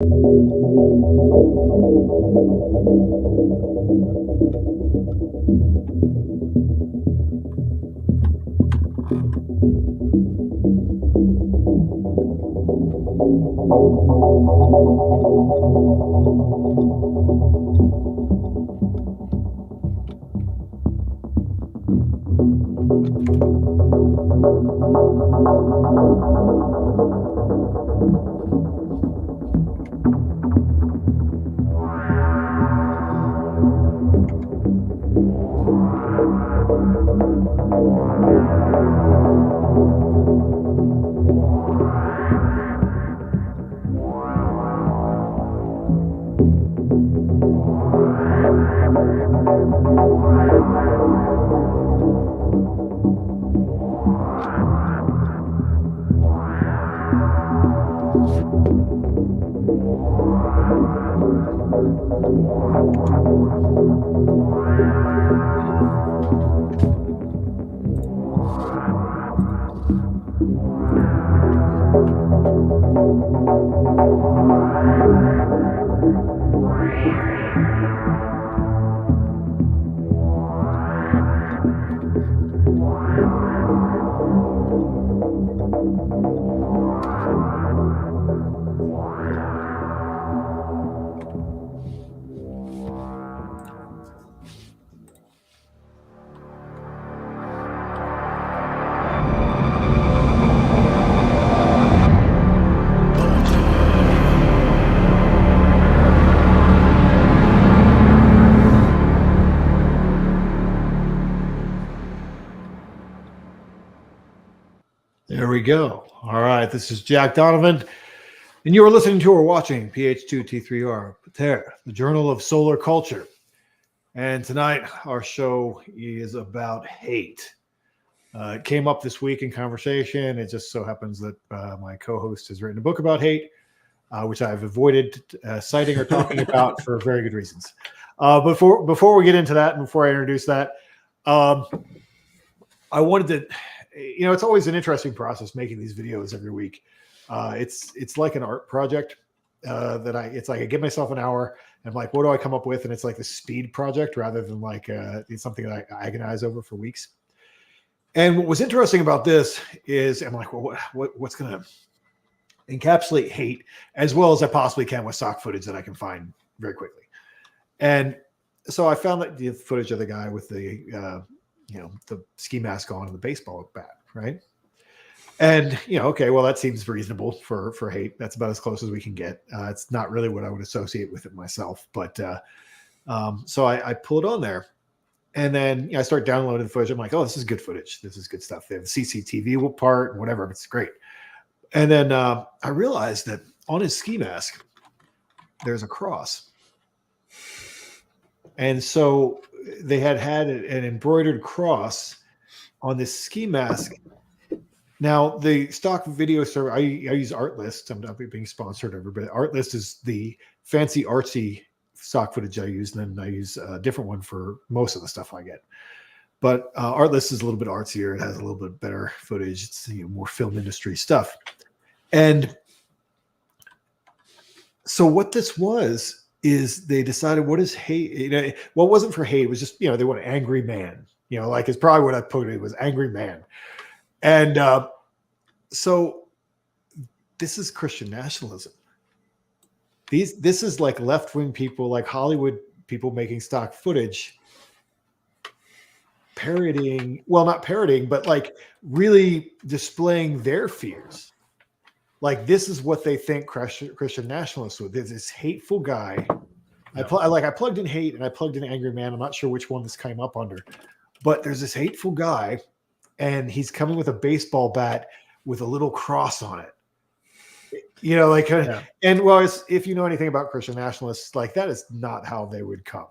There we go. All right, this is Jack Donovan, and you are listening to or watching PH2T3R, the Journal of Solar Culture. And tonight, our show is about hate. It came up this week in conversation. It just so happens that my co-host has written a book about hate, which I've avoided citing or talking about for very good reasons. Before we get into that, and before I introduce that, I wanted to... it's always an interesting process making these videos every week. It's like an art project it's like I give myself an hour and I'm like, what do I come up with? And it's like the speed project rather than like it's something that I agonize over for weeks. And what was interesting about this is I'm like, well, what's going to encapsulate hate as well as I possibly can with stock footage that I can find very quickly. And so I found that the footage of the guy with the ski mask on and the baseball bat, right? And, okay, well, that seems reasonable for hate. That's about as close as we can get. It's not really what I would associate with it myself. But so I pull it on there. And then I start downloading the footage. I'm like, oh, this is good footage. This is good stuff. They have the CCTV part and whatever. It's great. And then I realized that on his ski mask, there's a cross. And so they had an embroidered cross on this ski mask. Now, the stock video server, I use Artlist. I'm not being sponsored over, but Artlist is the fancy artsy stock footage I use. And then I use a different one for most of the stuff I get. But Artlist is a little bit artsier. It has a little bit better footage. It's more film industry stuff. And so what this was is they decided what is hate. Well, it wasn't for hate. It was just, they want an angry man. Like it's probably what I put it was angry man. And so this is Christian nationalism. This is like left-wing people, like Hollywood people making stock footage, parodying, well, not parodying, but like really displaying their fears. Like this is what they think Christian nationalists would. There's this hateful guy. I plugged in hate and I plugged in angry man. I'm not sure which one this came up under, but there's this hateful guy. And he's coming with a baseball bat with a little cross on it. And well, if you know anything about Christian nationalists, like that is not how they would come.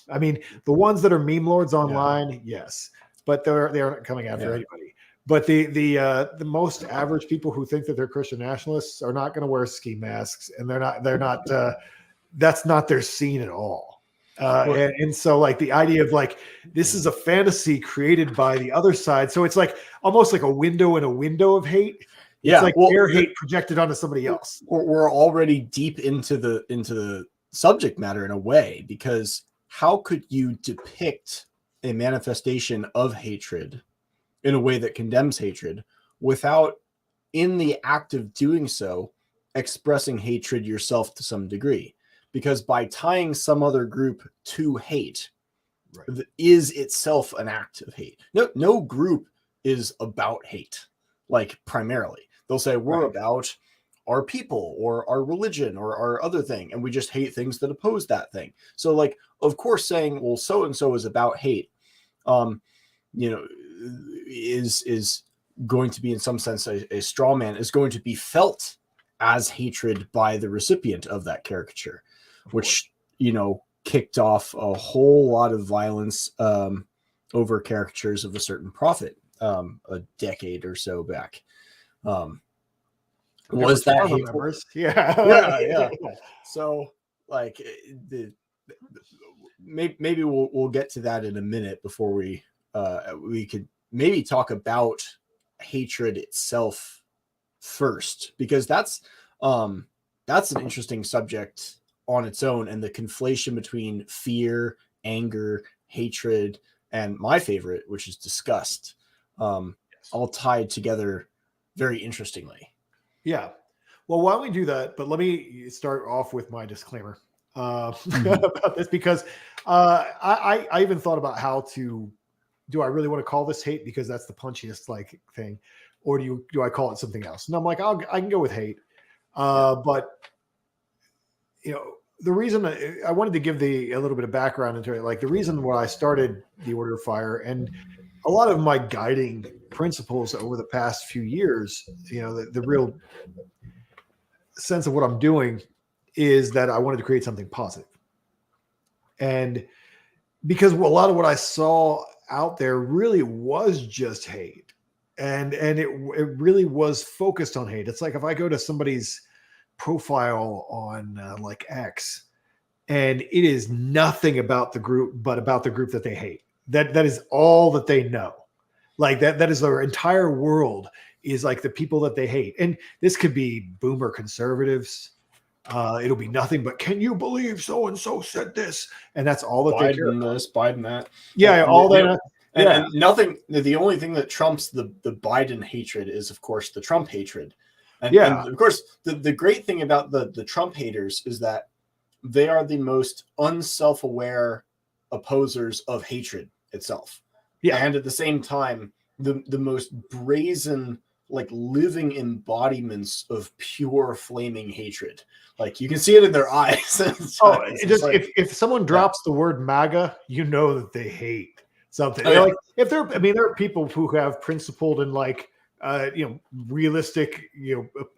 I mean, the ones that are meme lords online, yes, but they aren't coming after anybody. But the most average people who think that they're Christian nationalists are not going to wear ski masks, and they're not. That's not their scene at all. And so like the idea of like this is a fantasy created by the other side, so it's like almost like a window in a window of hate. It's like their hate projected onto somebody else. We're already deep into the subject matter in a way, because how could you depict a manifestation of hatred in a way that condemns hatred without, in the act of doing so, expressing hatred yourself to some degree? Because by tying some other group to hate, is itself an act of hate. No group is about hate, like primarily. They'll say we're about our people or our religion or our other thing, and we just hate things that oppose that thing. So, like, of course, saying, well, so and so is about hate, is going to be, in some sense, a straw man, is going to be felt as hatred by the recipient of that caricature, which, kicked off a whole lot of violence over caricatures of a certain prophet a decade or so back. Was that hateful? Yeah. So, like, maybe we'll get to that in a minute before we could maybe talk about hatred itself first, because that's an interesting subject on its own, and the conflation between fear, anger, hatred, and my favorite, which is disgust, all tied together very interestingly. Yeah. Well, why don't we do that? But let me start off with my disclaimer about this, because I even thought about how to, do I really want to call this hate because that's the punchiest like thing, or do I call it something else? And I'm like, I can go with hate. But the reason I wanted to give a little bit of background into it, like the reason why I started the Order of Fire, and a lot of my guiding principles over the past few years, the real sense of what I'm doing is that I wanted to create something positive. And because a lot of what I saw out there really was just hate. And it really was focused on hate. It's like if I go to somebody's profile on like X, and it is nothing about the group but about the group that they hate. That is all that they know. Like that is their entire world, is like the people that they hate. And this could be boomer conservatives. It'll be nothing but, can you believe so and so said this? And that's all that they care about. This, Biden that. Yeah, and, all that. And nothing. The only thing that trumps the Biden hatred is, of course, the Trump hatred. And of course, the great thing about the Trump haters is that they are the most unself-aware opposers of hatred itself. Yeah. And at the same time, the most brazen, like, living embodiments of pure flaming hatred. Like, you can see it in their eyes. If someone drops the word MAGA, you know that they hate something. Like, there are people who have principled and like realistic,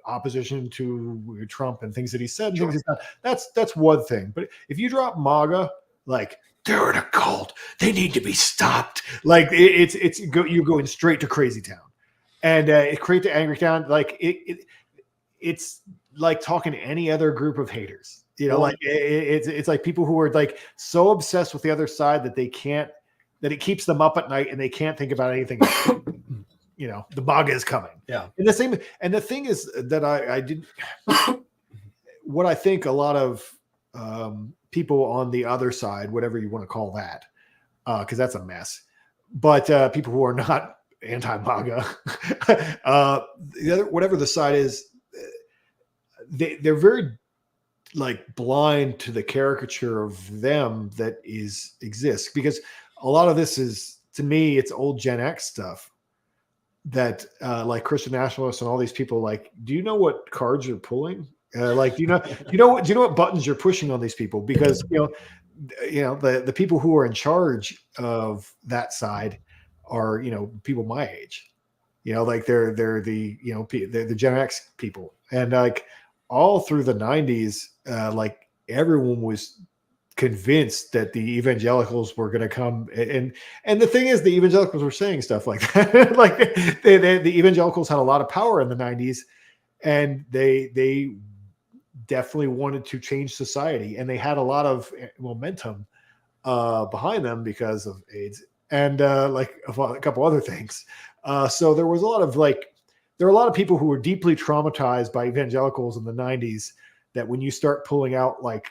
opposition to Trump and things that he said and things he's done. That's one thing. But if you drop MAGA, like, they're an occult, they need to be stopped. Like, you're going straight to crazy town, and it creates the angry town. Like it's like talking to any other group of haters. It's like people who are like so obsessed with the other side that it keeps them up at night and they can't think about anything else. The MAGA is coming. Yeah. And the thing is that I did what I think a lot of people on the other side, whatever you want to call that, because that's a mess. But people who are not anti-MAGA, whatever the side is, they're very like blind to the caricature of them that exists. Because a lot of this is, to me, it's old Gen X stuff. That like Christian nationalists and all these people, like, do you know what cards you're pulling? Do you know what buttons you're pushing on these people? Because the people who are in charge of that side are people my age. Like they're the Gen X people, and like all through the 90s, like everyone was convinced that the evangelicals were going to come, and the thing is, the evangelicals were saying stuff like that. Like the evangelicals had a lot of power in the 90s, and they definitely wanted to change society, and they had a lot of momentum behind them because of AIDS and like a couple other things. So there was a lot of like there are a lot of people who were deeply traumatized by evangelicals in the 90s, that when you start pulling out like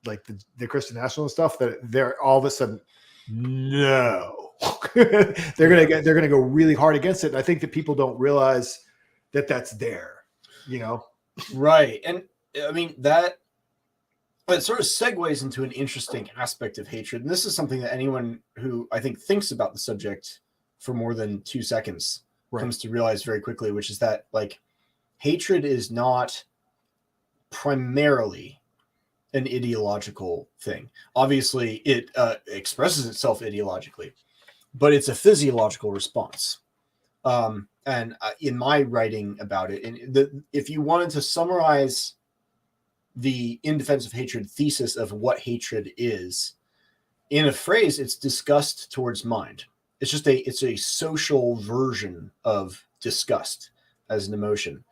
the Christian nationalist stuff, that they're all of a sudden, no, they're gonna go really hard against it. And I think that people don't realize that that's there, you know? Right. And I mean, that sort of segues into an interesting aspect of hatred. And this is something that anyone who I think thinks about the subject for more than 2 seconds comes to realize very quickly, which is that like hatred is not primarily an ideological thing. Obviously, it expresses itself ideologically, but it's a physiological response. And in my writing about it, if you wanted to summarize the In Defense of Hatred thesis of what hatred is, in a phrase, it's disgust towards mind. It's just it's a social version of disgust as an emotion.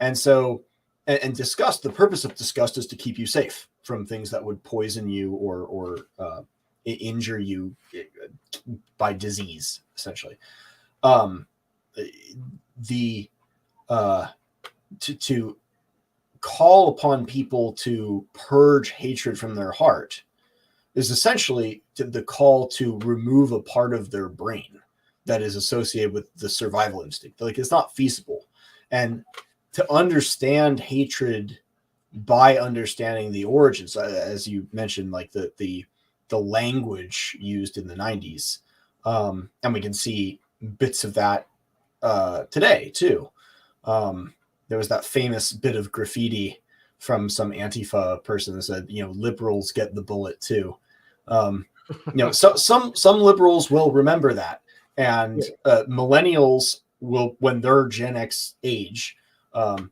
And so, and disgust, the purpose of disgust is to keep you safe from things that would poison you or injure you by disease, essentially. To call upon people to purge hatred from their heart is essentially the call to remove a part of their brain that is associated with the survival instinct. Like, it's not feasible. And to understand hatred by understanding the origins, as you mentioned, like the language used in the 90s, and we can see bits of that today too. There was that famous bit of graffiti from some Antifa person that said, liberals get the bullet too. So some liberals will remember that, and millennials will, when they're Gen X age, some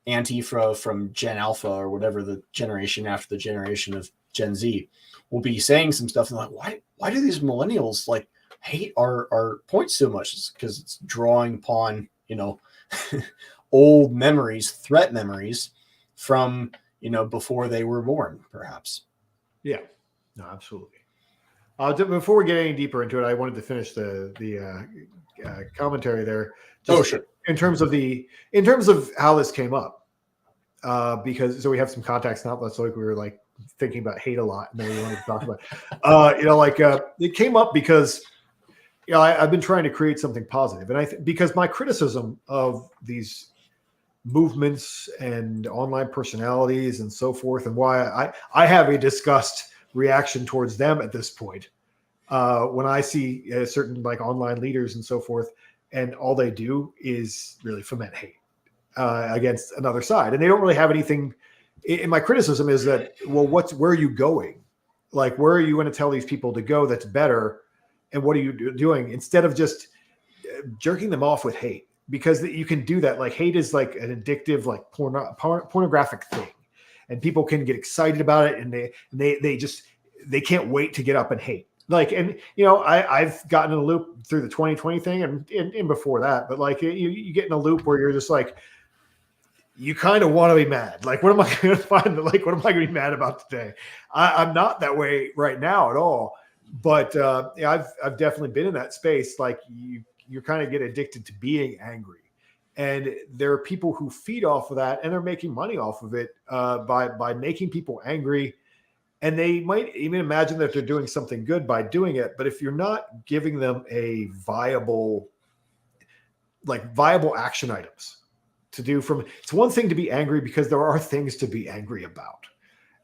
Antifa from Gen Alpha or whatever the generation after the generation of Gen Z will be saying some stuff and like, why do these millennials like hate our points so much? It's because it's drawing upon old memories, threat memories from before they were born, perhaps. Yeah, no, absolutely. Before we get any deeper into it, I wanted to finish the commentary there. Sure. In terms of how this came up, because so we have some context now. That's like we were like thinking about hate a lot, and then we wanted to talk about, it came up because I've been trying to create something positive, and because my criticism of these movements and online personalities and so forth, and why I have a disgust reaction towards them at this point, when I see certain like online leaders and so forth, and all they do is really foment hate against another side, and they don't really have anything. And my criticism is that, well, where are you going? Like, where are you going to tell these people to go that's better? And what are you doing instead of just jerking them off with hate? Because you can do that. Like, hate is like an addictive, like pornographic thing, and people can get excited about it, and they can't wait to get up and hate. Like, and I've gotten in a loop through the 2020 thing and before that, but like you get in a loop where you're just like, you kind of want to be mad. Like, what am I going to find? Like, what am I going to be mad about today? I'm not that way right now at all. But I've definitely been in that space. Like, you kind of get addicted to being angry, and there are people who feed off of that, and they're making money off of it by making people angry. And they might even imagine that they're doing something good by doing it. But if you're not giving them a viable action items to do it's one thing to be angry because there are things to be angry about.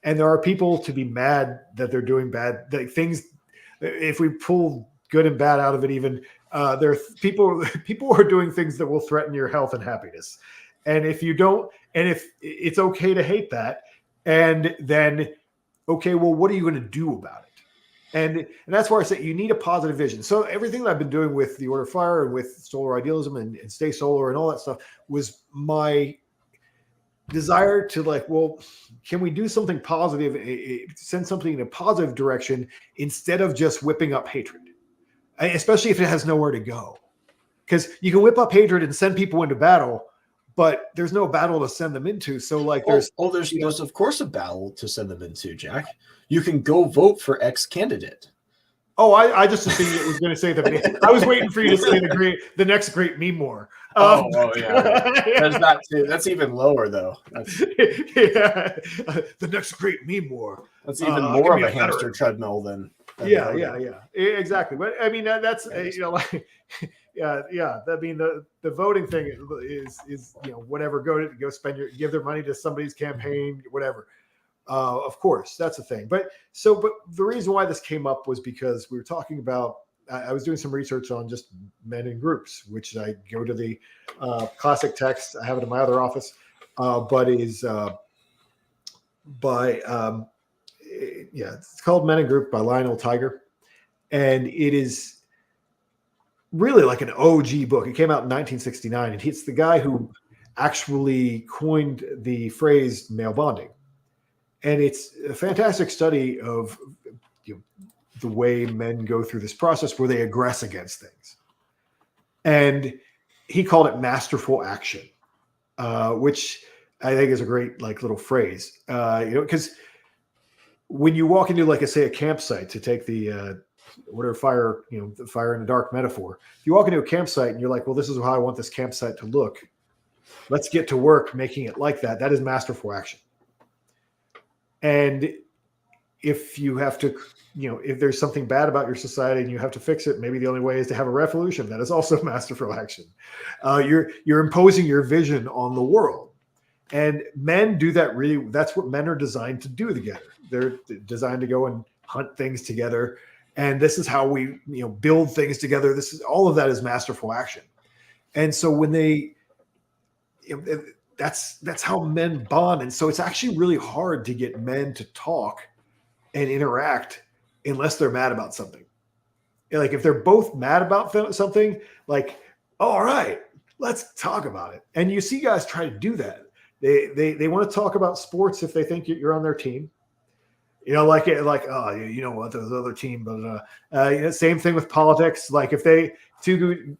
And there are people to be mad that they're doing bad things. If we pull good and bad out of it, even there are people are doing things that will threaten your health and happiness. And if you don't, and if it's okay to hate that, and then, okay, well, what are you going to do about it? And that's where I say you need a positive vision. So everything that I've been doing with the Order of Fire and with Solar Idealism and Stay Solar and all that stuff was my desire to like, well, can we do something positive, send something in a positive direction instead of just whipping up hatred, especially if it has nowhere to go? Because you can whip up hatred and send people into battle, but there's no battle to send them into. So like there's of course a battle to send them into, Jack. You can go vote for X candidate. Oh, I just assumed it was going to say I was waiting for you to say the next great meme more. Yeah. There's that too. That's even lower though. Yeah, the next great meme war. That's even more of a hamster treadmill than yeah, exactly. But I mean, that's like, yeah. I mean, the voting thing is whatever. Go give their money to somebody's campaign, whatever. Of course, that's a thing. But the reason why this came up was because we were talking about. I was doing some research on just men in groups, which I go to the classic text. I have it in my other office, but is by it's called Men in Group by Lionel Tiger, and it is really like an OG book. It came out in 1969, and it's the guy who actually coined the phrase male bonding, and it's a fantastic study of the way men go through this process where they aggress against things. And he called it masterful action, which I think is a great little phrase, because when you walk into a campsite, to take the whatever fire, the fire in the dark metaphor, if you walk into a campsite and you're like, well, this is how I want this campsite to look. Let's get to work making it like that. That is masterful action. And if you have to, if there's something bad about your society and you have to fix it, maybe the only way is to have a revolution. That is also masterful action. You're imposing your vision on the world, and men do that. Really, that's what men are designed to do together. They're designed to go and hunt things together, and this is how we, build things together. All of that is masterful action. And so when they, that's how men bond. And so it's actually really hard to get men to talk and interact unless they're mad about something. Like if they're both mad about something, all right, let's talk about it. And you see guys try to do that. They want to talk about sports if they think you're on their team. Oh, you know what, there's other team, but same thing with politics. Like if two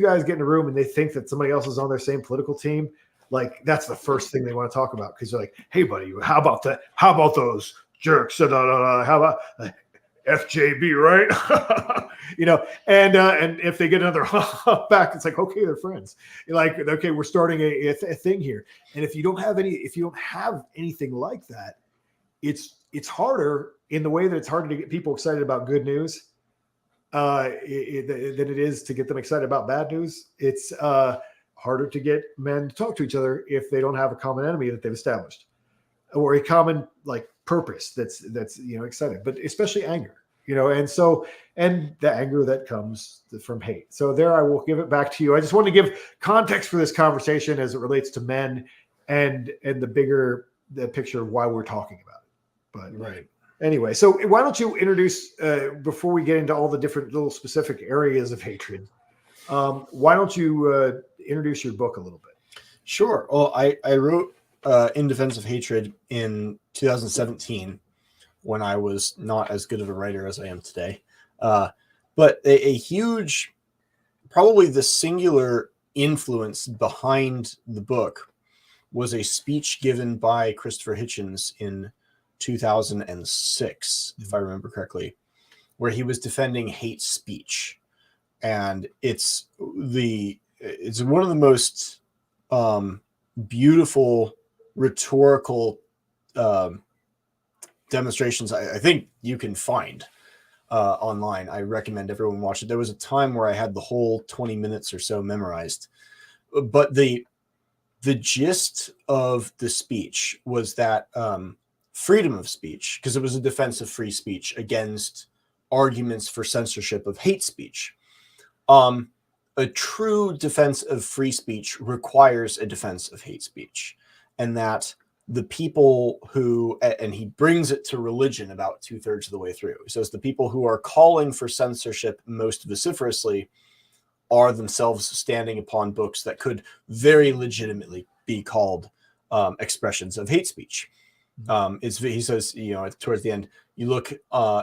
guys get in a room and they think that somebody else is on their same political team, that's the first thing they want to talk about, because they're like, hey buddy, how about that? How about those jerks? How about FJB, right? And if they get another back, it's like, okay, they're friends. Okay, we're starting a thing here. And if you don't have anything like that, it's harder in the way that it's harder to get people excited about good news than it is to get them excited about bad news. It's harder to get men to talk to each other if they don't have a common enemy that they've established, or a common purpose that's exciting, but especially anger, and the anger that comes from hate. So there, I will give it back to you. I just want to give context for this conversation as it relates to men and the picture of why we're talking about it. But right. Anyway, so why don't you introduce, before we get into all the different little specific areas of hatred, why don't you introduce your book a little bit? Sure. Well, I wrote In Defense of Hatred in 2017, when I was not as good of a writer as I am today. But a huge, probably the singular influence behind the book was a speech given by Christopher Hitchens in 2006, if I remember correctly, where he was defending hate speech. And it's one of the most beautiful rhetorical demonstrations I think you can find online. I recommend everyone watch it. There was a time where I had the whole 20 minutes or so memorized, but the gist of the speech was that freedom of speech, because it was a defense of free speech against arguments for censorship of hate speech. A true defense of free speech requires a defense of hate speech, and that the people who, and he brings it to religion about 2/3 of the way through. He says the people who are calling for censorship most vociferously are themselves standing upon books that could very legitimately be called expressions of hate speech. He says, towards the end, you look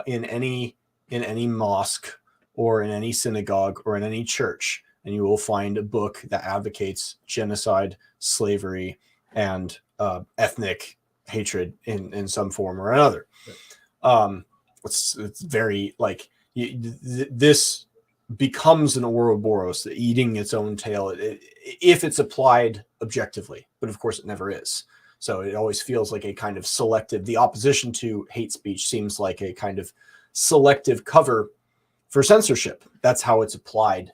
in any mosque or in any synagogue or in any church, and you will find a book that advocates genocide, slavery, and ethnic hatred in some form or another. It's very This becomes an Ouroboros, eating its own tail, if it's applied objectively. But of course, it never is. So it always feels like a kind of selective. The opposition to hate speech seems like a kind of selective cover for censorship. That's how it's applied,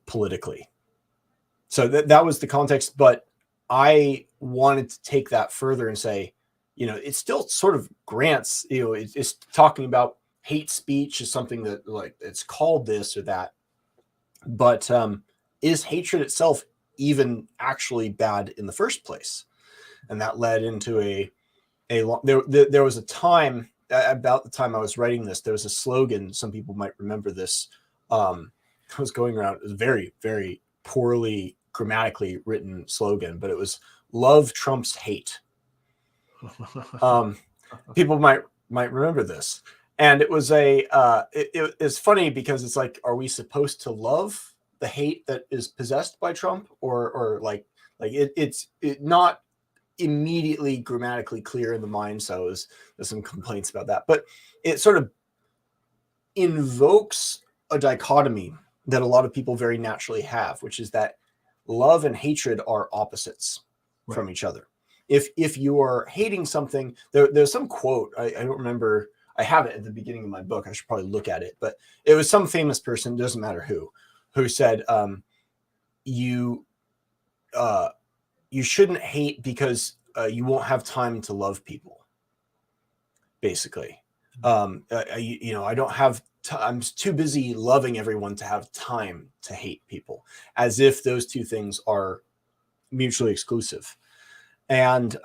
politically. So that was the context. But I wanted to take that further and say, it still sort of grants, it's talking about hate speech is something that, like, it's called this or that. But is hatred itself even actually bad in the first place? And that led into there was a time, about the time I was writing this, there was a slogan. Some people might remember this. It was going around. It was a very, very poorly grammatically written slogan, but it was "Love trumps hate." People might remember this, and it was it's funny because it's like, are we supposed to love the hate that is possessed by Trump, or it's not immediately grammatically clear in the mind. So there's some complaints about that, but it sort of invokes a dichotomy that a lot of people very naturally have, which is that love and hatred are opposites from each other. If you are hating something, there's some quote, I don't remember, I have it at the beginning of my book, I should probably look at it, but it was some famous person, doesn't matter who said, you shouldn't hate because you won't have time to love people, basically. I don't have I'm too busy loving everyone to have time to hate people, as if those two things are mutually exclusive. And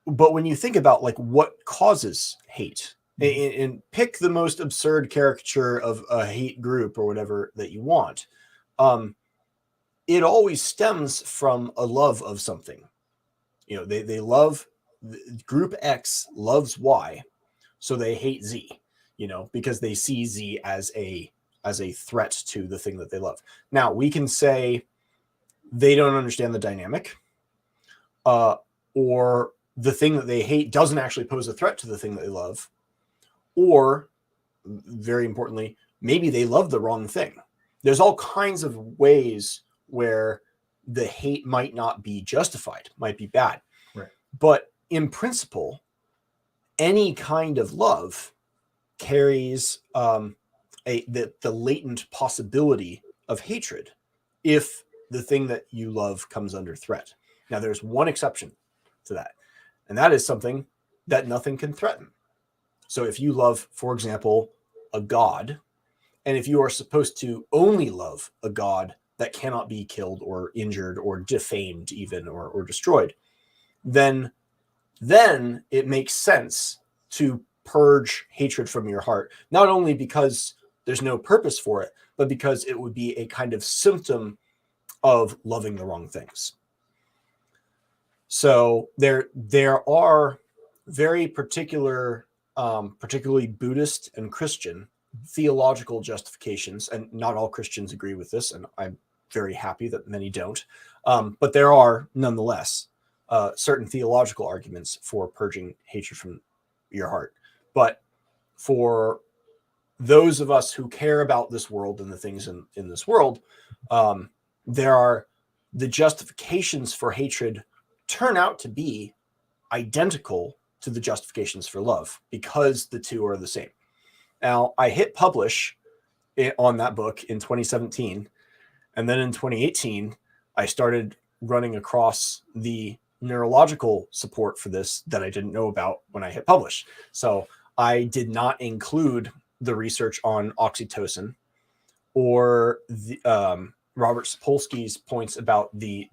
but when you think about, like, what causes hate, and pick the most absurd caricature of a hate group or whatever that you want, it always stems from a love of something. They love, group X loves Y, so they hate Z, because they see Z as a threat to the thing that they love. Now, we can say they don't understand the dynamic, or the thing that they hate doesn't actually pose a threat to the thing that they love, or, very importantly, maybe they love the wrong thing. There's all kinds of ways where the hate might not be justified, might be bad. Right. But in principle, any kind of love carries the latent possibility of hatred if the thing that you love comes under threat. Now, there's one exception to that, and that is something that nothing can threaten. So if you love, for example, a god, and if you are supposed to only love a god that cannot be killed or injured or defamed even, or destroyed, then it makes sense to purge hatred from your heart, not only because there's no purpose for it, but because it would be a kind of symptom of loving the wrong things. So there are very particular, particularly Buddhist and Christian theological justifications, and not all Christians agree with this, and I'm very happy that many don't. But there are nonetheless certain theological arguments for purging hatred from your heart. But for those of us who care about this world and the things in this world, there are the justifications for hatred turn out to be identical to the justifications for love, because the two are the same. Now, I hit publish on that book in 2017, and then in 2018, I started running across the neurological support for this that I didn't know about when I hit publish. So I did not include the research on oxytocin or the Robert Sapolsky's points about the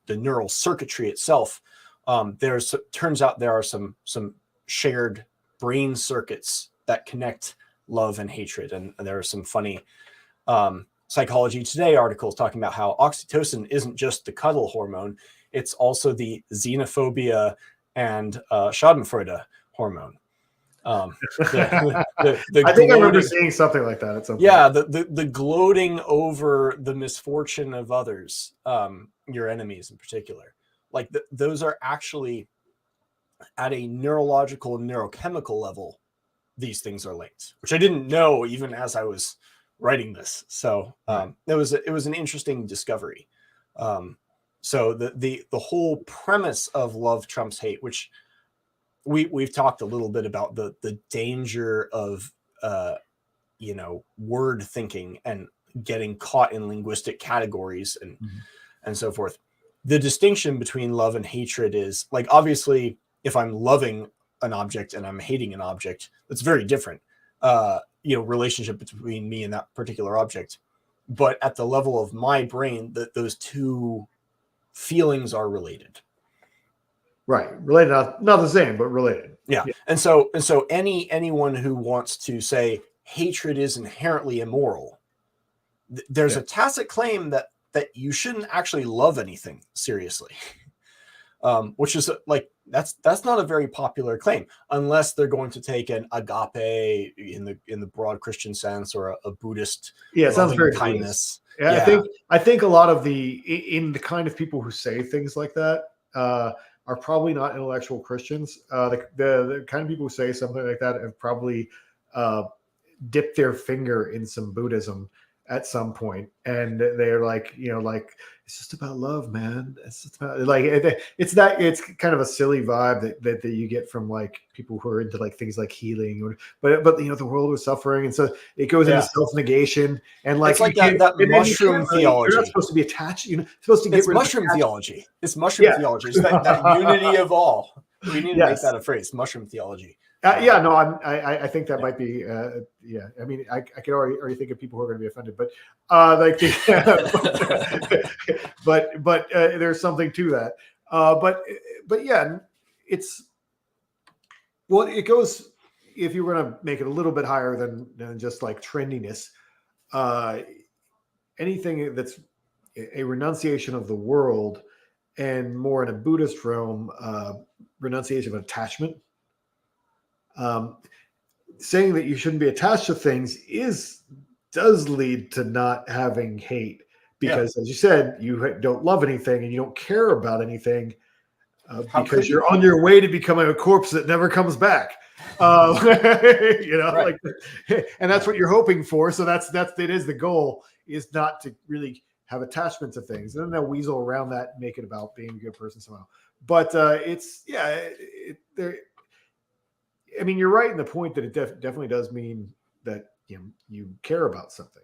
neural circuitry itself. Turns out there are some shared brain circuits that connect love and hatred, and there are some funny Psychology Today articles talking about how oxytocin isn't just the cuddle hormone, it's also the xenophobia and schadenfreude hormone. I think I remember seeing something like that at some point. Yeah, the gloating over the misfortune of others, your enemies in particular. Like those are actually, at a neurological and neurochemical level, these things are linked, which I didn't know even as I was writing this. So it was an interesting discovery. So the whole premise of love trumps hate, which we've talked a little bit about the danger of word thinking and getting caught in linguistic categories and so forth. The distinction between love and hatred is, like, obviously, if I'm loving an object and I'm hating an object, that's very different, relationship between me and that particular object. But at the level of my brain, those two feelings are related. Right. Related, not the same, but related. Yeah. And so anyone who wants to say hatred is inherently immoral, there's a tacit claim that you shouldn't actually love anything seriously, which is like that's not a very popular claim unless they're going to take an agape in the broad Christian sense, or a Buddhist it sounds very kindness. I think a lot of the kind of people who say things like that are probably not intellectual Christians. The kind of people who say something like that have probably dipped their finger in some Buddhism at some point, and they're like, it's just about love, man. It's just about, like, it's kind of a silly vibe that you get from like people who are into like things like healing, but the world was suffering, and so it goes into self-negation, and like, it's like that mushroom theology. You're not supposed to be attached. You're supposed to get rid mushroom of theology. It's mushroom theology. It's that unity of all. We need to make that a phrase. Mushroom theology. I think that might be. I mean, I could already think of people who are going to be offended, but but there's something to that. But yeah, it goes. If you were going to make it a little bit higher than just like trendiness, anything that's a renunciation of the world, and more in a Buddhist realm, renunciation of attachment. Saying that you shouldn't be attached to things does lead to not having hate, because as you said, you don't love anything and you don't care about anything because you're on your way to becoming a corpse that never comes back. Right. And that's what you're hoping for. So it is the goal, is not to really have attachment to things, and then they'll weasel around that and make it about being a good person somehow. But I mean, you're right in the point that it definitely does mean that you care about something.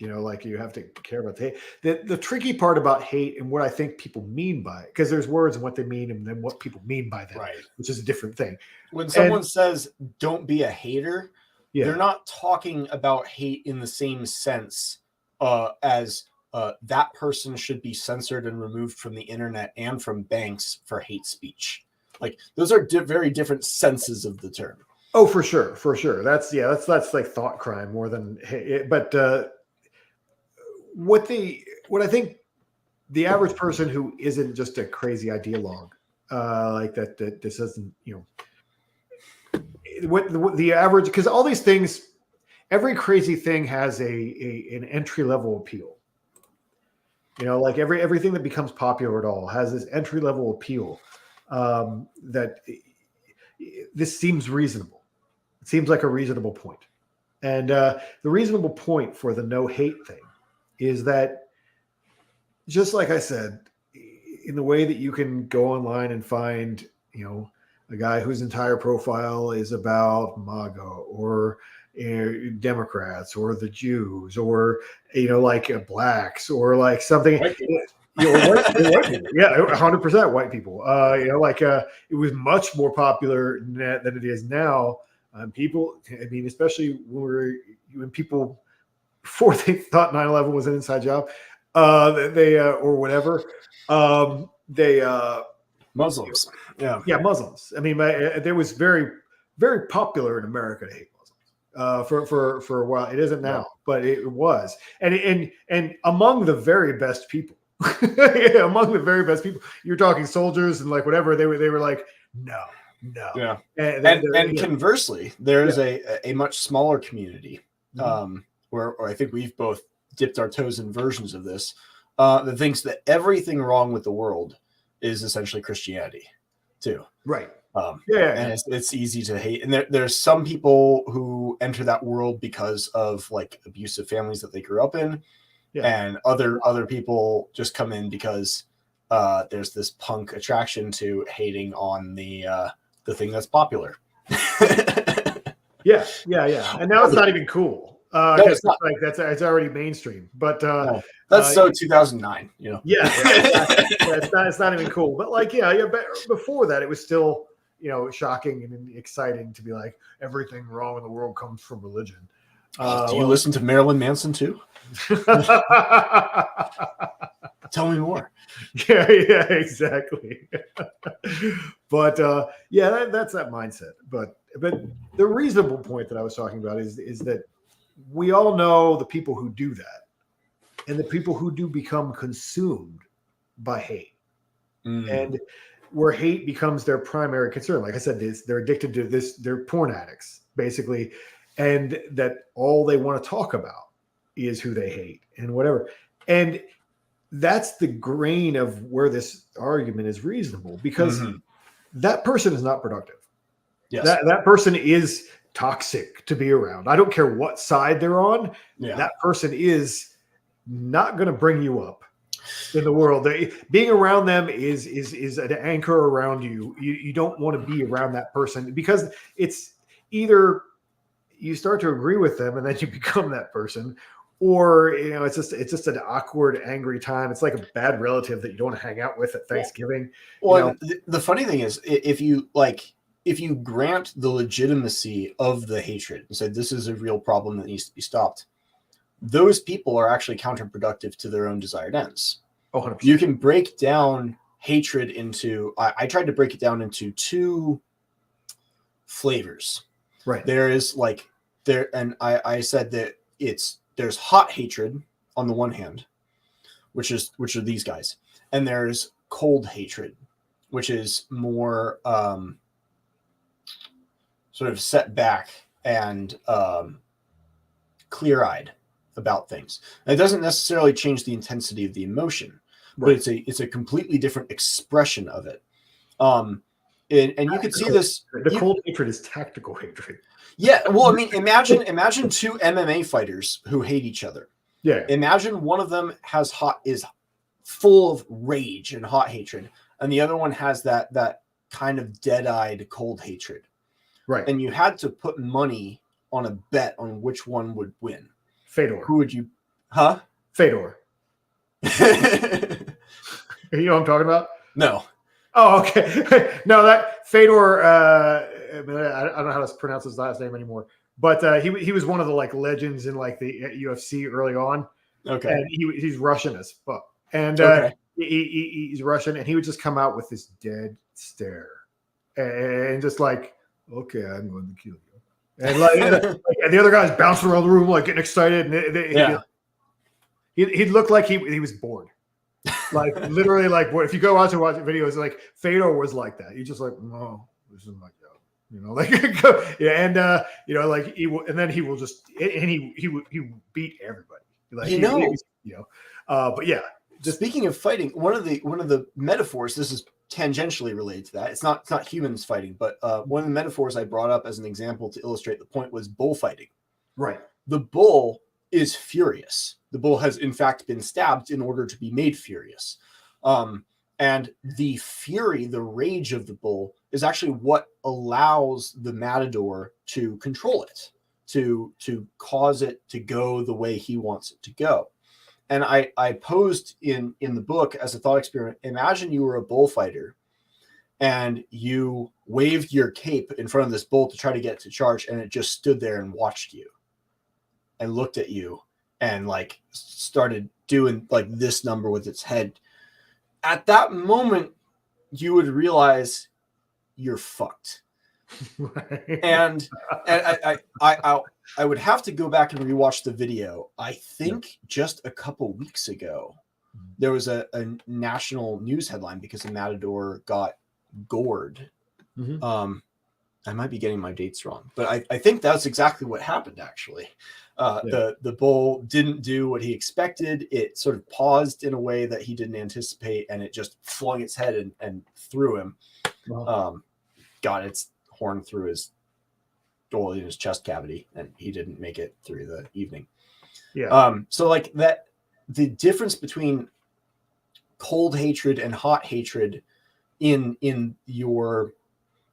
Like you have to care about the tricky part about hate, and what I think people mean by it, because there's words and what they mean, and then what people mean by them, right, which is a different thing. When someone says "don't be a hater," they're not talking about hate in the same sense as that person should be censored and removed from the internet and from banks for hate speech. Like, those are very different senses of the term. Oh, for sure. That's like thought crime more than. But what I think the average person who isn't just a crazy ideologue, like that this isn't, what the average, because all these things, every crazy thing has an entry level appeal. Like everything that becomes popular at all has this entry level appeal. That this seems reasonable. It seems like a reasonable point. And the reasonable point for the no hate thing is that, just like I said, in the way that you can go online and find, a guy whose entire profile is about MAGA or Democrats or the Jews or, like blacks or like something. White people. White people. Yeah, 100% white people. It was much more popular than it is now. People, I mean, especially when people, before they thought 9/11 was an inside job, or whatever, Muslims. Muslims. I mean, there was very, very popular in America to hate Muslims for a while. It isn't now, but it was, and among the very best people. Among the very best people, you're talking soldiers and like whatever, they were like, no. And conversely, there's a much smaller community where I think we've both dipped our toes in versions of this, that thinks that everything wrong with the world is essentially Christianity too. Right. And it's easy to hate. And there's some people who enter that world because of like abusive families that they grew up in. Yeah. And other people just come in because there's this punk attraction to hating on the thing that's popular. Yeah. And now it's not even cool. No, it's not. Like it's already mainstream. But that's so 2009, you know. Yeah, exactly. It's not even cool. But like, but before that, it was still, shocking and exciting to be like, everything wrong in the world comes from religion. Do you listen to Marilyn Manson too? Tell me more. Yeah, exactly. But that's that mindset. But the reasonable point that I was talking about is that we all know the people who do that, and the people who do become consumed by hate, and where hate becomes their primary concern. Like I said, they're addicted to this. They're porn addicts, basically, and that all they want to talk about is who they hate and whatever. And that's the grain of where this argument is reasonable, because that person is not productive. Yes. That person is toxic to be around. I don't care what side they're on. Yeah. That person is not going to bring you up in the world. Being around them is an anchor around you. You don't want to be around that person, because it's either you start to agree with them and then you become that person, or it's just an awkward, angry time. It's like a bad relative that you don't want to hang out with at Thanksgiving. Well, the funny thing is, if you grant the legitimacy of the hatred and said this is a real problem that needs to be stopped, those people are actually counterproductive to their own desired ends. 100%. You can break down hatred into, I tried to break it down into two flavors. Right. There is and I said that there's hot hatred on the one hand, which are these guys, and there's cold hatred, which is more sort of set back and clear-eyed about things. And it doesn't necessarily change the intensity of the emotion, but it's a completely different expression of it. And you could see this. The cold hatred is tactical hatred. Yeah, well, I mean, imagine two MMA fighters who hate each other. Yeah. Imagine one of them is full of rage and hot hatred, and the other one has that kind of dead-eyed cold hatred. Right. And you had to put money on a bet on which one would win. Fedor. Who would you? Huh? Fedor. You know what I'm talking about? No. Oh, okay. No, that Fedor. I don't know how to pronounce his last name anymore, but he was one of the legends in the UFC early on. Okay. And he's Russian as fuck, and he's Russian, and he would just come out with this dead stare, and just okay, I'm going to kill you, and and the other guys bouncing around the room getting excited, and he'd look like he was bored. Literally, what if you go out to watch videos, Fedor was like that. He just no, this isn't like that. He will, and then he will just, and he beat everybody. But yeah. Just speaking of fighting, one of the metaphors. This is tangentially related to that. It's not humans fighting, but one of the metaphors I brought up as an example to illustrate the point was bullfighting. Right. The bull is furious. The bull has in fact been stabbed in order to be made furious. And the fury, the rage of the bull is actually what allows the matador to control it, to cause it to go the way he wants it to go. And I posed in the book as a thought experiment, imagine you were a bullfighter and you waved your cape in front of this bull to try to get it to charge, and it just stood there and watched you and looked at you and started doing this number with its head. At that moment, you would realize you're fucked. Right. And I would have to go back and rewatch the video. I think just a couple weeks ago, there was a national news headline because a matador got gored. Mm-hmm. I might be getting my dates wrong, but I think that's exactly what happened, actually. The bull didn't do what he expected. It sort of paused in a way that he didn't anticipate, and it just flung its head and threw him. Wow. got its horn through his chest cavity, and he didn't make it through the evening. Yeah. So like that, the difference between cold hatred and hot hatred in your,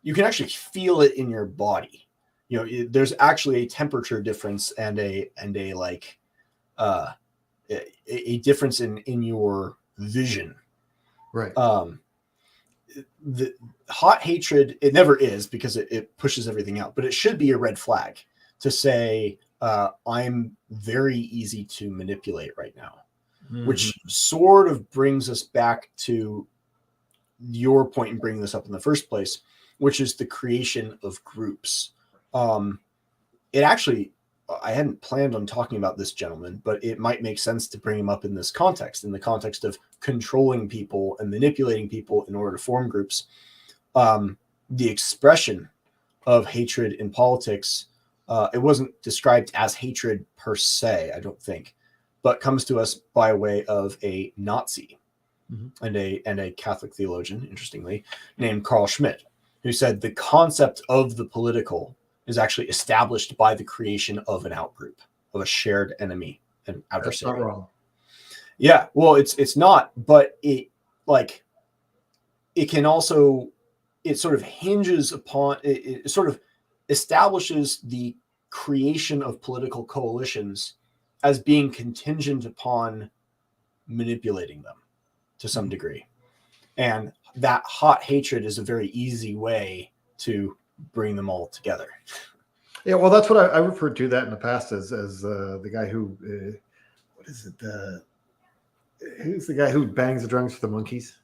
you can actually feel it in your body. You know, there's actually a temperature difference and a like a difference in your vision. Right. The hot hatred, it never is, because it pushes everything out, but it should be a red flag to say, I'm very easy to manipulate right now, which sort of brings us back to your point in bringing this up in the first place, which is the creation of groups. It actually, I hadn't planned on talking about this gentleman, but it might make sense to bring him up in this context, in the context of controlling people and manipulating people in order to form groups. The expression of hatred in politics, it wasn't described as hatred per se, I don't think, but comes to us by way of a Nazi and a Catholic theologian, interestingly, named Carl Schmitt, who said the concept of the political is actually established by the creation of an outgroup, of a shared enemy, an adversary. That's not wrong. Yeah, well, it's not, but it can also, it sort of hinges upon, it sort of establishes the creation of political coalitions as being contingent upon manipulating them to some degree. And that hot hatred is a very easy way to bring them all together. Yeah, well, that's what I referred to that in the past as the guy who, what is it? Who's the guy who bangs the drums for the monkeys?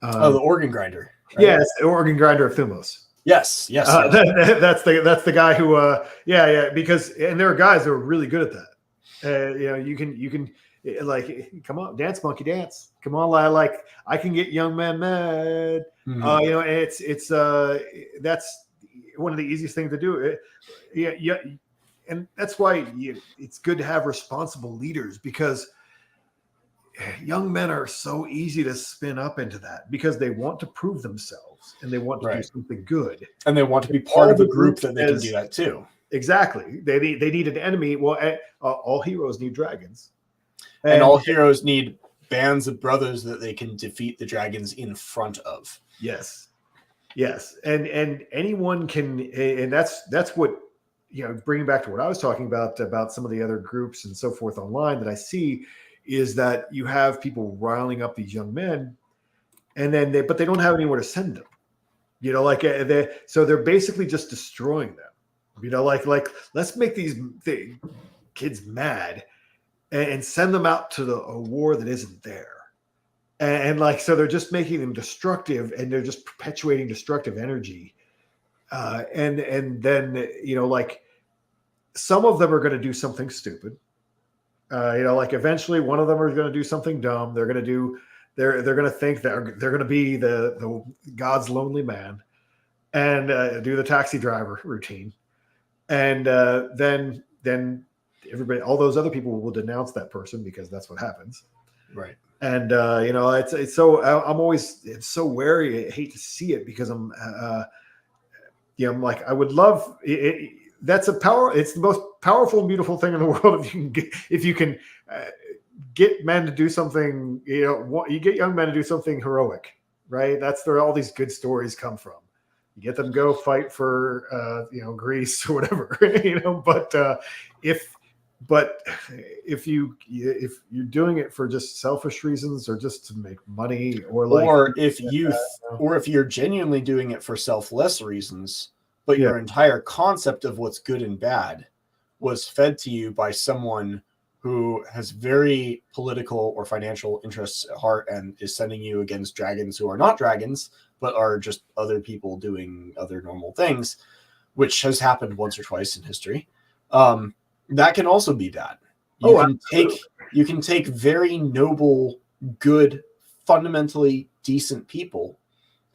The organ grinder. Right? Yes, the organ grinder of Thumos. Yes. That's the guy who, because, and there are guys that are really good at that. You can like, come on, dance, monkey, dance. Come on, like I can get young men mad. It's that's one of the easiest things to do. And that's why it's good to have responsible leaders, because young men are so easy to spin up into that because they want to prove themselves and they want to do something good. And they want to be part of a group that they can do that too. Exactly. They need an enemy. Well, all heroes need dragons. And all heroes need bands of brothers that they can defeat the dragons in front of. Yes. And anyone can, and that's what, bringing back to what I was talking about some of the other groups and so forth online that I see, is that you have people riling up these young men, and then but they don't have anywhere to send them. So they're basically just destroying them. Like let's make these kids mad and send them out to a war that isn't there. And so they're just making them destructive, and they're just perpetuating destructive energy. And then some of them are going to do something stupid. Eventually one of them is going to do something dumb. They're going to think that they're going to be the God's lonely man and do the taxi driver routine. And then everybody, all those other people will denounce that person because that's what happens. Right. And it's so, it's so wary. I hate to see it because I'm like, I would love it. That's it's the most powerful and beautiful thing in the world. If you can get men to do something, you get young men to do something heroic, right? That's where all these good stories come from. You get them to go fight for, Greece or whatever, but if you're doing it for just selfish reasons or just to make money or if you're genuinely doing it for selfless reasons, but your entire concept of what's good and bad was fed to you by someone who has very political or financial interests at heart and is sending you against dragons who are not dragons, but are just other people doing other normal things, which has happened once or twice in history. That can also be bad. You can take very noble, good, fundamentally decent people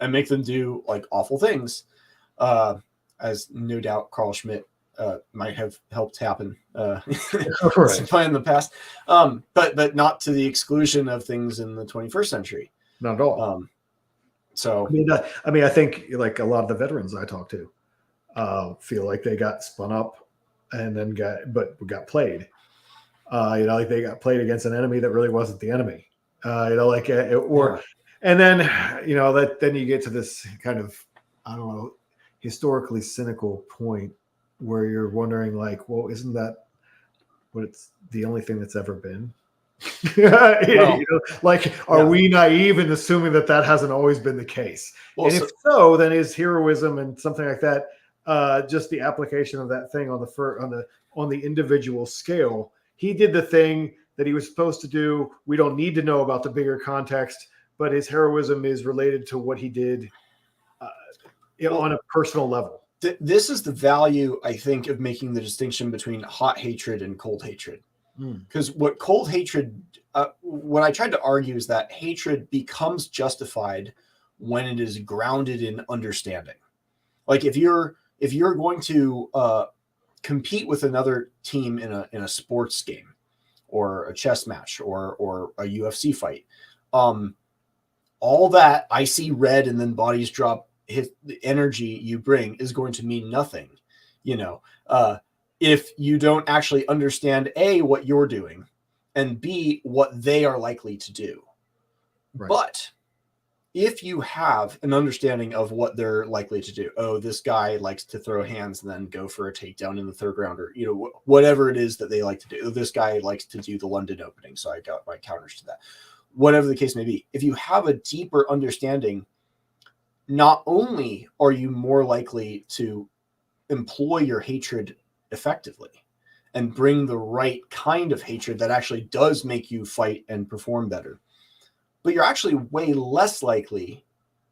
and make them do like awful things. As no doubt Carl Schmitt might have helped happen in the past, but not to the exclusion of things in the 21st century. Not at all. So I think like a lot of the veterans I talk to feel like they got spun up and then got played. Like they got played against an enemy that really wasn't the enemy. And then then you get to this kind of, I don't know, historically cynical point where you're wondering like, well, isn't that what it's the only thing that's ever been? Are we naive in assuming that hasn't always been the case? Well, and if so, then is heroism and something like that just the application of that thing on the individual scale? He did the thing that he was supposed to do. We don't need to know about the bigger context, but his heroism is related to what he did on a personal level. This is the value, I think, of making the distinction between hot hatred and cold hatred. Because what cold hatred, what I tried to argue is that hatred becomes justified when it is grounded in understanding. Like if you're going to compete with another team in a sports game or a chess match or a UFC fight, all that I see red and then bodies drop, hit the energy you bring is going to mean nothing, if you don't actually understand A, what you're doing, and B, what they are likely to do. Right. But if you have an understanding of what they're likely to do, oh, this guy likes to throw hands and then go for a takedown in the third round, or whatever it is that they like to do. This guy likes to do the London opening, so I got my counters to that. Whatever the case may be, if you have a deeper understanding, not only are you more likely to employ your hatred effectively and bring the right kind of hatred that actually does make you fight and perform better, but you're actually way less likely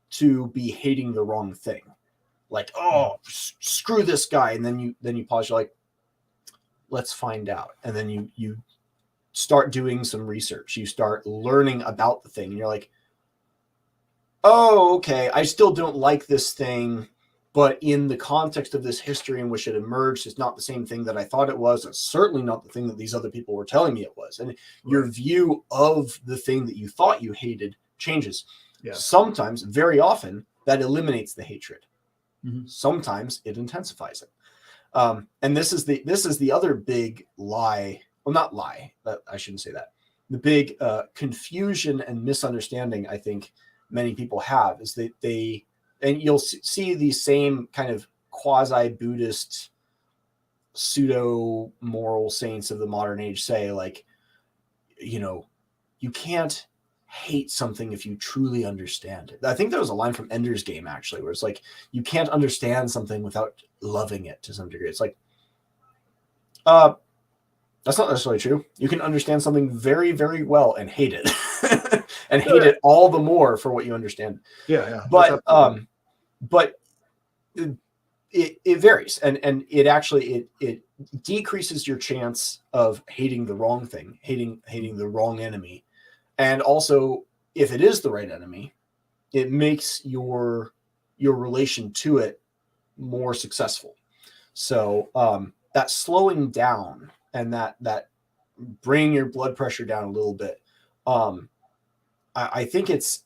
to be hating the wrong thing. Like, oh, screw this guy. And then you pause, you're like, let's find out. And then you start doing some research. You start learning about the thing. And you're like, oh, okay, I still don't like this thing, but in the context of this history in which it emerged, it's not the same thing that I thought it was. It's certainly not the thing that these other people were telling me it was. And your view of the thing that you thought you hated changes. Yeah. Sometimes, very often, that eliminates the hatred. Mm-hmm. Sometimes it intensifies it. And this is the other big lie. Well, not lie. I shouldn't say that. The big confusion and misunderstanding, I think, many people have is that and you'll see these same kind of quasi-Buddhist pseudo-moral saints of the modern age say, like, you can't hate something if you truly understand it. I think there was a line from Ender's Game, actually, where it's like, you can't understand something without loving it to some degree. It's like, that's not necessarily true. You can understand something very, very well and hate it. And hate it all the more for what you understand. Yeah. But it varies, and it actually it decreases your chance of hating the wrong thing, hating the wrong enemy, and also if it is the right enemy, it makes your relation to it more successful. So that slowing down and that bringing your blood pressure down a little bit. I think it's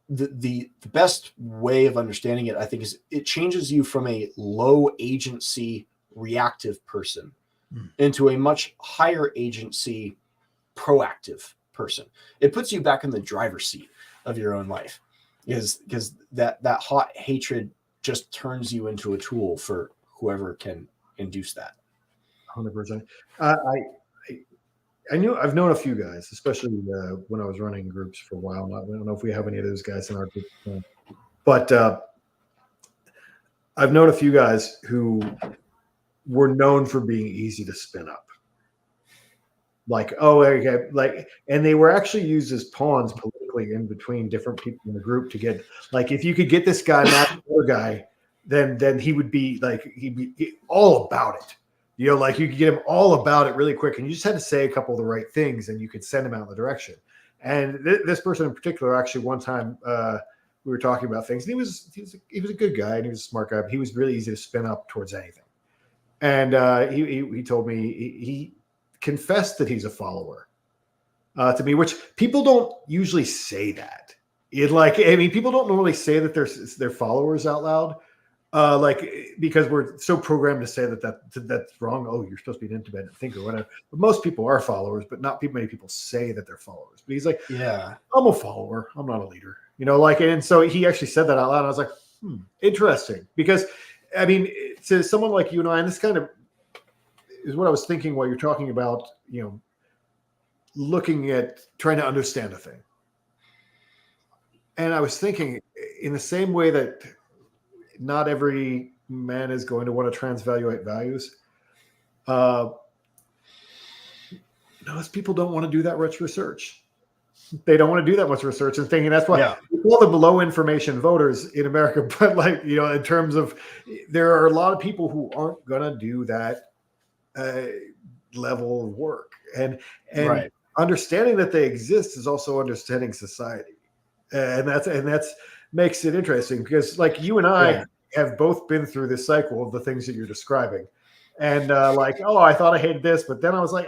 the best way of understanding it, I think, is it changes you from a low agency reactive person into a much higher agency proactive person. It puts you back in the driver's seat of your own life, because that hot hatred just turns you into a tool for whoever can induce that. 100%. I've known a few guys, especially when I was running groups for a while. I don't know if we have any of those guys in our group, but I've known a few guys who were known for being easy to spin up. Like, oh, okay, like, and they were actually used as pawns politically in between different people in the group to get, like, if you could get this guy, not the other guy, then he would be like, he'd be all about it. Like you could get him all about it really quick, and you just had to say a couple of the right things, and you could send him out in the direction. And this person in particular, actually, one time we were talking about things, and he was a good guy, and he was a smart guy, but he was really easy to spin up towards anything. And he told me he confessed that he's a follower to me, which people don't usually say that. people don't normally say that they're followers out loud. Because we're so programmed to say that's wrong. Oh, you're supposed to be an independent thinker, whatever. But most people are followers, but not many people say that they're followers. But he's like, yeah, I'm a follower. I'm not a leader. And so he actually said that out loud. And I was like, interesting. Because, I mean, to someone like you and I, and this kind of is what I was thinking while you're talking about, looking at trying to understand a thing. And I was thinking in the same way that not every man is going to want to transvaluate values. Most people don't want to do that much research. They don't want to do that much research and thinking that's why we call them low information voters in America. But in terms of, there are a lot of people who aren't going to do that level of work, and understanding that they exist is also understanding society, and that's makes it interesting because you and I have both been through this cycle of the things that you're describing, and I thought I hated this, but then I was like,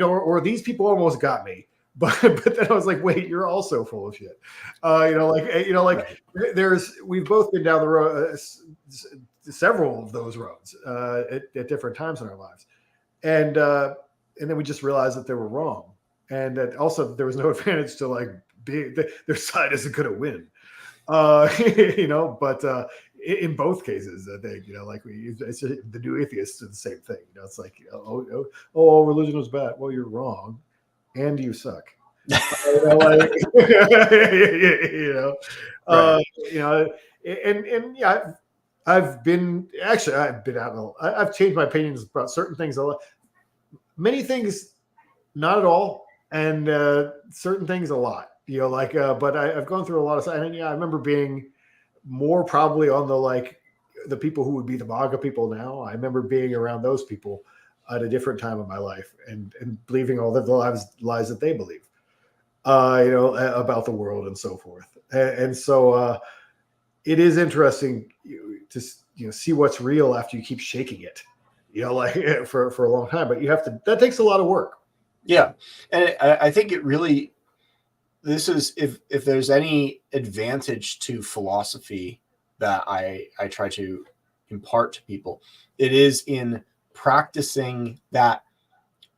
or these people almost got me. But then I was like, wait, you're also full of shit. We've both been down the road, several of those roads at different times in our lives. And then we just realized that they were wrong. And that also there was no advantage to their side isn't going to win. But in both cases, I think, it's the new atheists do the same thing. It's like, religion was bad. Well, you're wrong. And you suck. I've been out. I've changed my opinions about certain things a lot. Many things, not at all, and certain things a lot. But I've gone through a lot of stuff. And I remember being more probably on the people who would be the MAGA people now. I remember being around those people at a different time of my life and believing all the lies that they believe, about the world and so forth. And so it is interesting to see what's real after you keep shaking it, for a long time. But that takes a lot of work. Yeah, and I think it really. This is if there's any advantage to philosophy that I try to impart to people, it is in practicing that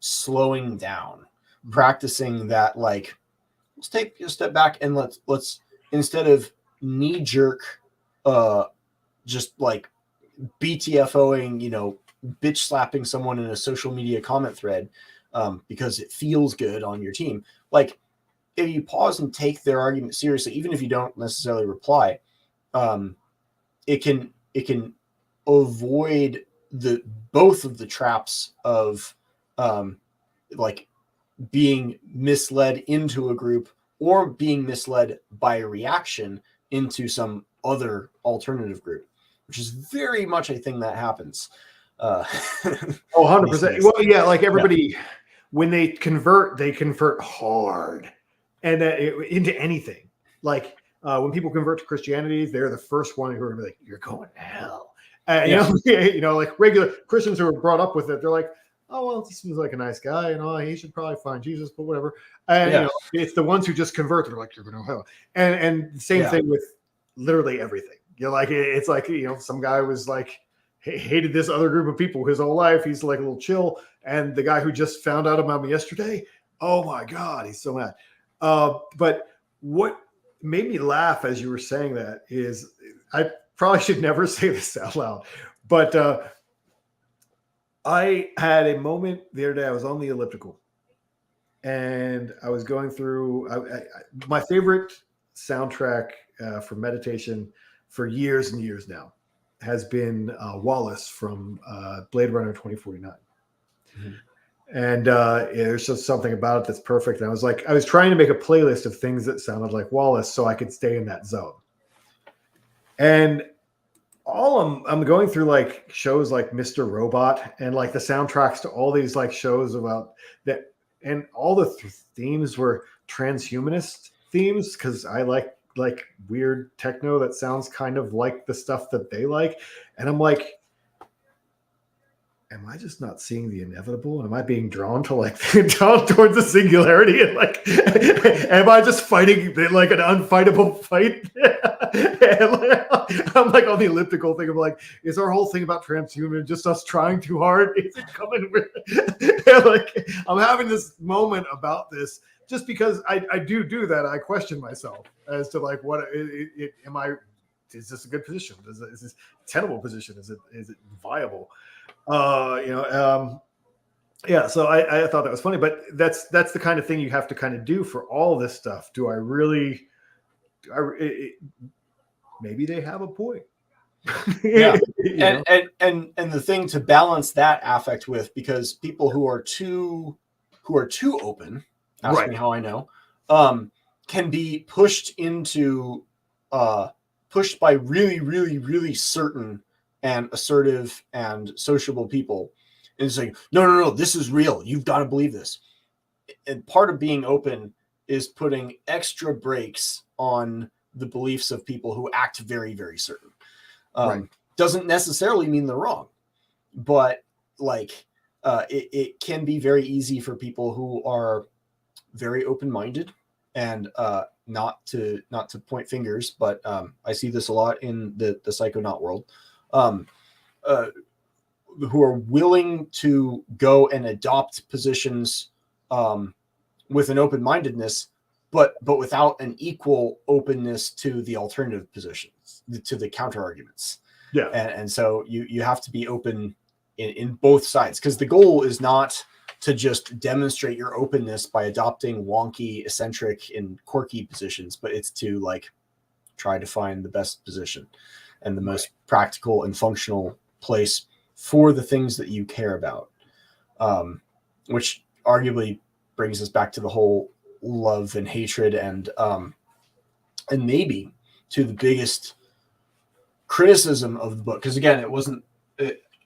slowing down, practicing that let's take a step back and let's instead of knee jerk just BTFOing, bitch slapping someone in a social media comment thread because it feels good on your team. If you pause and take their argument seriously, even if you don't necessarily reply, it can avoid both of the traps of being misled into a group or being misled by a reaction into some other alternative group, which is very much a thing that happens. 100%. Well, yeah, everybody, when they convert hard. And into anything, when people convert to Christianity, they're the first one who are like, "You're going to hell." Regular Christians who are brought up with it, they're like, "Oh well, this seems like a nice guy, he should probably find Jesus, but whatever." And it's the ones who just convert, they're like, "You're going to hell." And the same thing with literally everything. It's some guy was hated this other group of people his whole life. He's a little chill, and the guy who just found out about me yesterday, oh my God, he's so mad. But what made me laugh as you were saying that is, I probably should never say this out loud, but I had a moment the other day. I was on the elliptical and I was going through my favorite soundtrack for meditation for years and years now has been Wallace from Blade Runner 2049. Mm-hmm. And there's just something about it that's perfect. And I was trying to make a playlist of things that sounded like Wallace so I could stay in that zone. And I'm going through shows like Mr. Robot and the soundtracks to all these shows about that. And all the themes were transhumanist themes because I like weird techno that sounds kind of like the stuff that they like. And I'm like, am I just not seeing the inevitable? Am I being drawn to like drawn towards the singularity? And like, am I just fighting like an unfightable fight? And like, I'm like on the elliptical thing of like, is our whole thing about transhuman just us trying too hard? Is it coming with? And like, I'm having this moment about this just because I do that. I question myself as to like, what am I? Is this a good position? Is this a tenable position? Is it viable? Yeah. So I thought that was funny, but that's the kind of thing you have to kind of do for all this stuff. Do I really? Maybe they have a point. Yeah. And the thing to balance that affect with, because people who are too open, ask me how I know, can be pushed by really, really, really certain and assertive and sociable people, and it's like, no, this is real. You've got to believe this. And part of being open is putting extra brakes on the beliefs of people who act very, very certain. Doesn't necessarily mean they're wrong, but like it can be very easy for people who are very open-minded and not to point fingers, but I see this a lot in the psychonaut world, who are willing to go and adopt positions with an open-mindedness, but without an equal openness to the alternative positions, to the counter arguments. Yeah. And so you have to be open in both sides, because the goal is not to just demonstrate your openness by adopting wonky, eccentric, and quirky positions, but it's to like try to find the best position and the most practical and functional place for the things that you care about, which arguably brings us back to the whole love and hatred and maybe to the biggest criticism of the book, because again,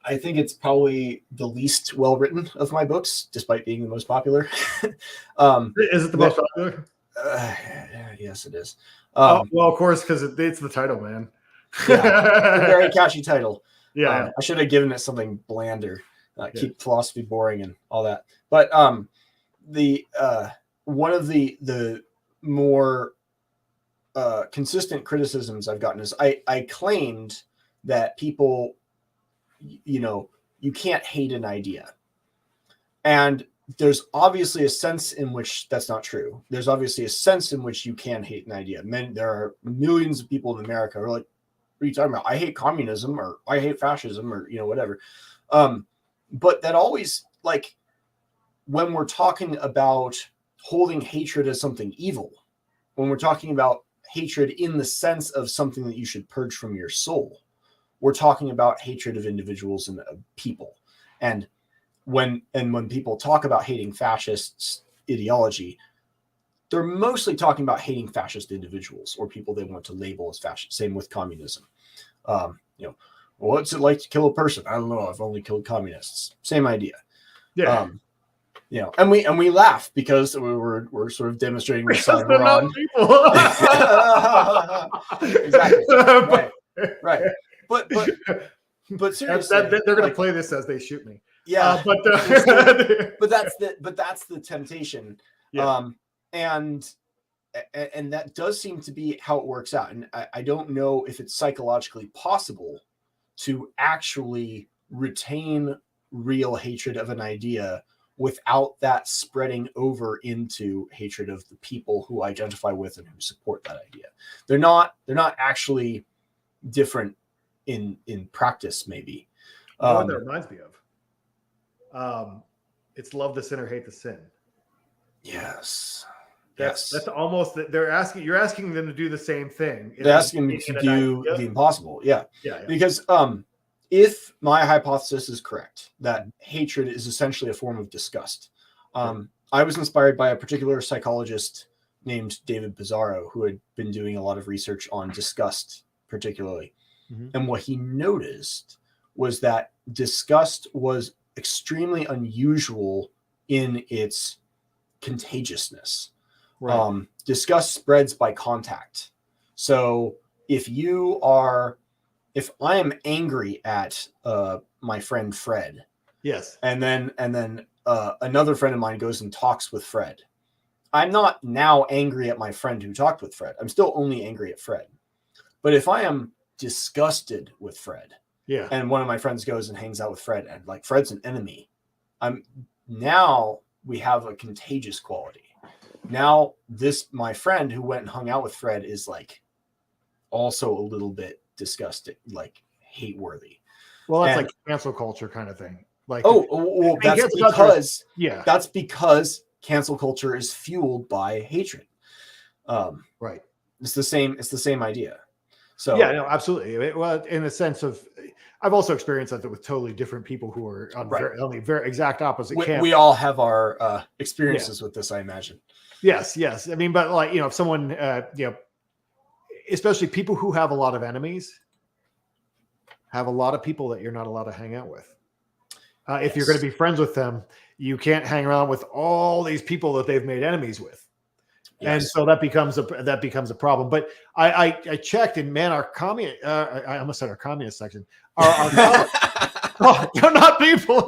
I think it's probably the least well written of my books, despite being the most popular. Is it the most popular? Yes, it is. Well, of course, because it's the title, man. Yeah, a very catchy title. Yeah, I should have given it something blander, keep philosophy boring and all that. But the one of the more consistent criticisms I've gotten is I claimed that people, you can't hate an idea. And there's obviously a sense in which that's not true. There's obviously a sense in which you can hate an idea. There are millions of people in America who are like, what are you talking about? I hate communism, or I hate fascism, or, whatever. But that always, like, when we're talking about holding hatred as something evil, when we're talking about hatred in the sense of something that you should purge from your soul, we're talking about hatred of individuals and of people. And when people talk about hating fascist ideology, they're mostly talking about hating fascist individuals or people they want to label as fascist. Same with communism. What's it like to kill a person? I don't know. I've only killed communists. Same idea. Yeah. And we laugh because we're sort of demonstrating which side we're on. Exactly. Right. But seriously, they're going to play this as they shoot me. Yeah. But that's the temptation. Yeah. And that does seem to be how it works out. And I don't know if it's psychologically possible to actually retain real hatred of an idea without that spreading over into hatred of the people who identify with and who support that idea. They're not actually different in practice, maybe. What that reminds me of. It's love the sinner, hate the sin. Yes. That's almost you're asking them to do the same thing. They're asking them to do the impossible. Yeah. Because if my hypothesis is correct, that hatred is essentially a form of disgust. I was inspired by a particular psychologist named David Pizarro, who had been doing a lot of research on disgust, particularly. Mm-hmm. And what he noticed was that disgust was extremely unusual in its contagiousness. Right. Disgust spreads by contact. So if I am angry at my friend Fred, Yes. And then another friend of mine goes and talks with Fred. I'm not now angry at my friend who talked with Fred. I'm still only angry at Fred. But if I am disgusted with Fred, Yeah. and one of my friends goes and hangs out with Fred, and like Fred's an enemy, now we have a contagious quality. Now my friend who went and hung out with Fred is like also a little bit disgusting, like hate worthy. Well, that's like cancel culture kind of thing. Like, well, that's because cancel culture is fueled by hatred. Right. It's the same idea. So yeah, no, absolutely. Well, in the sense of, I've also experienced that with totally different people who are on only very exact opposite camps. We all have our experiences with this, I imagine. Yes. I mean, but like, if someone, especially people who have a lot of enemies, have a lot of people that you're not allowed to hang out with. If you're going to be friends with them, you can't hang around with all these people that they've made enemies with. Yes. And so that becomes a problem. But I checked, and man, our communist, I almost said our communist section. They're not people.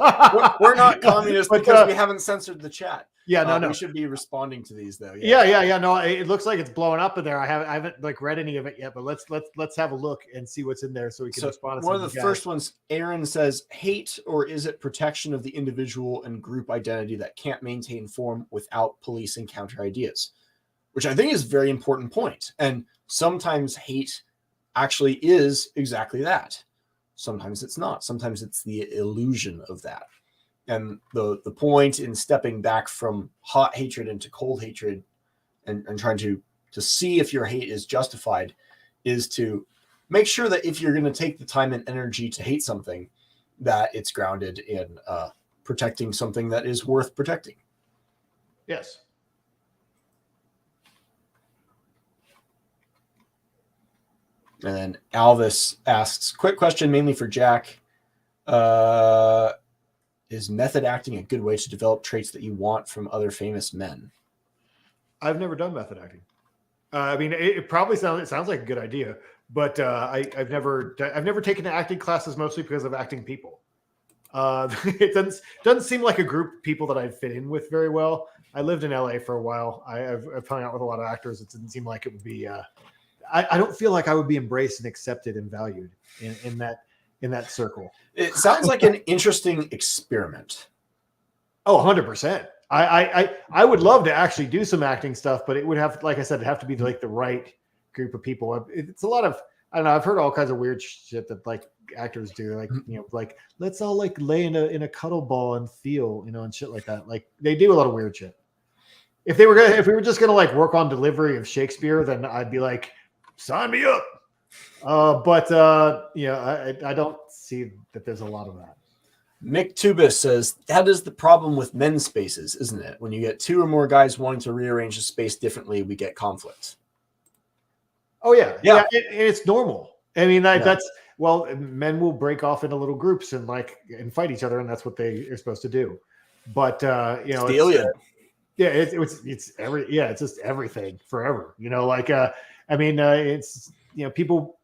We're not communists because we haven't censored the chat. Yeah, no. We should be responding to these though. Yeah. No, it looks like it's blowing up in there. I haven't like read any of it yet, but let's have a look and see what's in there so we can respond. One of the first ones, Aaron says, hate, or is it protection of the individual and group identity that can't maintain form without policing counter ideas? Which I think is a very important point. And sometimes hate actually is exactly that. Sometimes it's not. Sometimes it's the illusion of that. And the point in stepping back from hot hatred into cold hatred and trying to see if your hate is justified is to make sure that if you're going to take the time and energy to hate something, that it's grounded in protecting something that is worth protecting. Yes. And then Alvis asks, quick question mainly for Jack. Is method acting a good way to develop traits that you want from other famous men? I've never done method acting. I mean, it probably sounds like a good idea, but I've never taken acting classes, mostly because of acting people. It doesn't seem like a group of people that I'd fit in with very well. I lived in LA for a while. I've hung out with a lot of actors. It didn't seem like it would be. I don't feel like I would be embraced and accepted and valued in that circle. It sounds like an interesting experiment. Oh, 100%. I would love to actually do some acting stuff, but it would have, like I said, it'd have to be like the right group of people. It's a lot of, I don't know, I've heard all kinds of weird shit that like actors do, like, like let's all like lay in a cuddle ball and feel, and shit like that. Like they do a lot of weird shit. If we were just gonna like work on delivery of Shakespeare, then I'd be like, sign me up. But I don't see that there's a lot of that. Mick Tubis says, that is the problem with men's spaces, isn't it? When you get two or more guys wanting to rearrange the space differently, we get conflict. Oh, yeah. It's normal. I mean, that's, well, men will break off into little groups and fight each other, and that's what they are supposed to do. But, it's the Iliad. It's just everything forever. It's, people,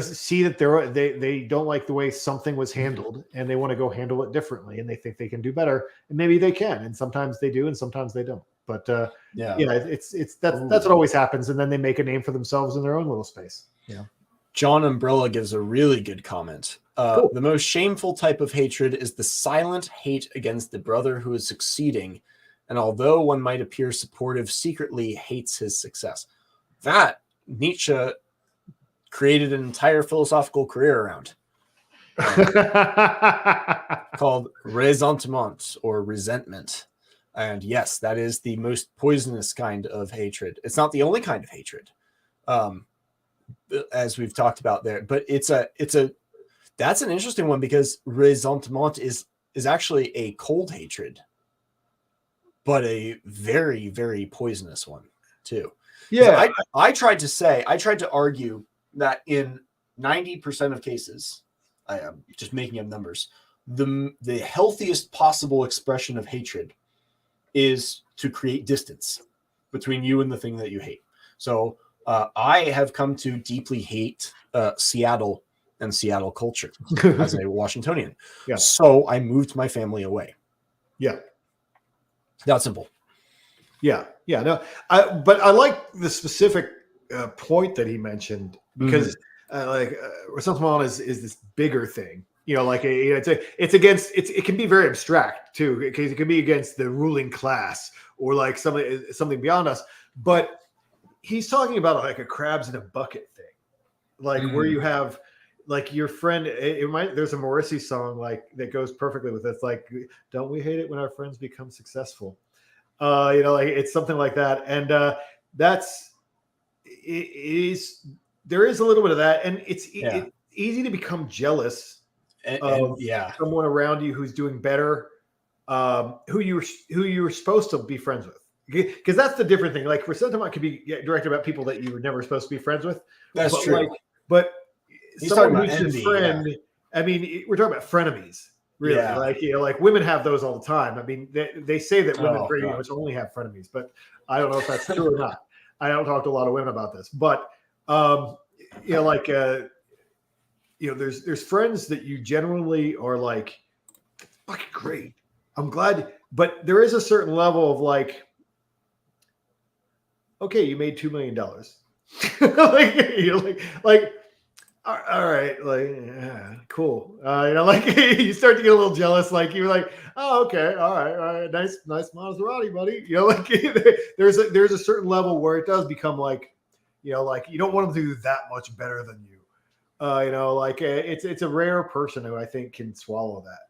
see that they don't like the way something was handled, and they want to go handle it differently, and they think they can do better, and maybe they can, and sometimes they do, and sometimes they don't. But that's what always happens, and then they make a name for themselves in their own little space. Yeah. John Umbrella gives a really good comment. Cool. The most shameful type of hatred is the silent hate against the brother who is succeeding, and although one might appear supportive, secretly hates his success. That Nietzsche created an entire philosophical career around, called ressentiment or resentment. And yes, that is the most poisonous kind of hatred. It's not the only kind of hatred, as we've talked about there, but that's an interesting one, because ressentiment is actually a cold hatred, but a very, very poisonous one too. Yeah. I tried to argue that in 90% of cases, I am just making up numbers, the healthiest possible expression of hatred is to create distance between you and the thing that you hate. So I have come to deeply hate Seattle and Seattle culture as a Washingtonian. Yeah. So I moved my family away. Yeah. That simple. Yeah. Yeah. No, but I like the specific point that he mentioned because Resentment is this bigger thing. Like it can be very abstract too, because it can be against the ruling class or like something beyond us. But he's talking about like a crabs in a bucket thing, like where you have like your friend. There's a Morrissey song like that goes perfectly with this. Like, don't we hate it when our friends become successful? Like it's something like that, and there is a little bit of that, and it's easy to become jealous of someone around you who's doing better, who you're supposed to be friends with, because that's the different thing. Like Resentment could be directed about people that you were never supposed to be friends with. That's true. But he's someone talking about who's envy, your friend, I mean, we're talking about frenemies. Really, like women have those all the time. I mean, they say that women pretty much only have frenemies, but I don't know if that's true or not. I don't talk to a lot of women about this, but there's friends that you generally are like, fucking great. I'm glad, but there is a certain level of like, okay, you made $2 million. like. All right, like cool. You start to get a little jealous. Like you're like, oh, okay, all right, nice Maserati, buddy. There's a certain level where it does become like, like you don't want them to do that much better than you. It's a rare person who I think can swallow that.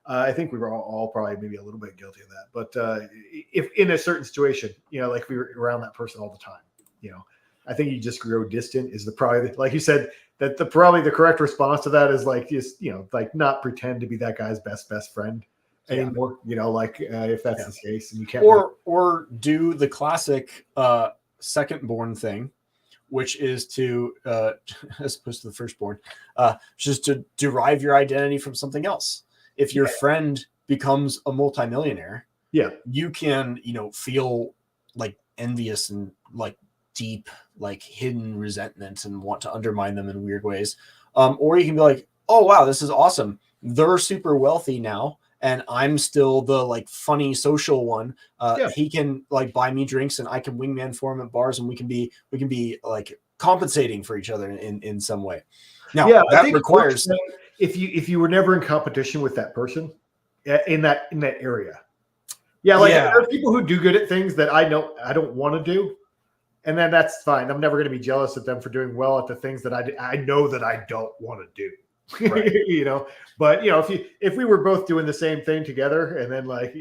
I think we were all probably maybe a little bit guilty of that. But if in a certain situation, like we were around that person all the time, I think you just grow distant is probably like you said, that probably the correct response to that is like, just, like not pretend to be that guy's best friend anymore, if that's the case, and you can't, or do the classic second born thing, which is to, as opposed to the firstborn, just to derive your identity from something else. If your friend becomes a multimillionaire, you can, feel like envious and like deep, like hidden resentment and want to undermine them in weird ways. Or you can be like, oh, wow, this is awesome. They're super wealthy now, and I'm still the like funny social one. He can like buy me drinks and I can wingman for him at bars, and we can be like compensating for each other in some way. Now that requires if you were never in competition with that person in that area. There are people who do good at things that I don't want to do. And then that's fine. I'm never going to be jealous of them for doing well at the things that I know that I don't want to do. Right. But if we were both doing the same thing together, and then and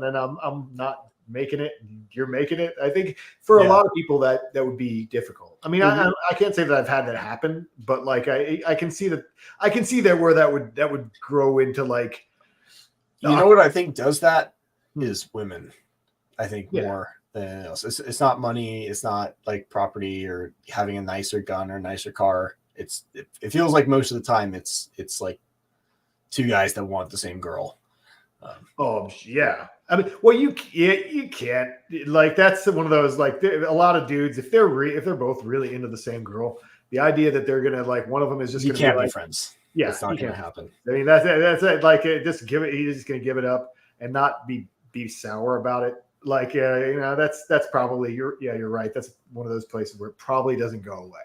then I'm not making it, and you're making it. I think for a lot of people that would be difficult. I mean, I can't say that I've had that happen, but like I can see that where that would grow into like. You know what I think does that is women. I think more than else. It's not money. It's not like property or having a nicer gun or nicer car. It feels like most of the time it's like two guys that want the same girl. I mean, well, you can't, like, that's one of those, like, a lot of dudes, if they're both really into the same girl, the idea that they're gonna, like, one of them is just gonna be friends. Yeah, it's not gonna happen. I mean, that's it. Like, just give it. He's just gonna give it up and not be sour about it. Like, that's probably you're right. That's one of those places where it probably doesn't go away.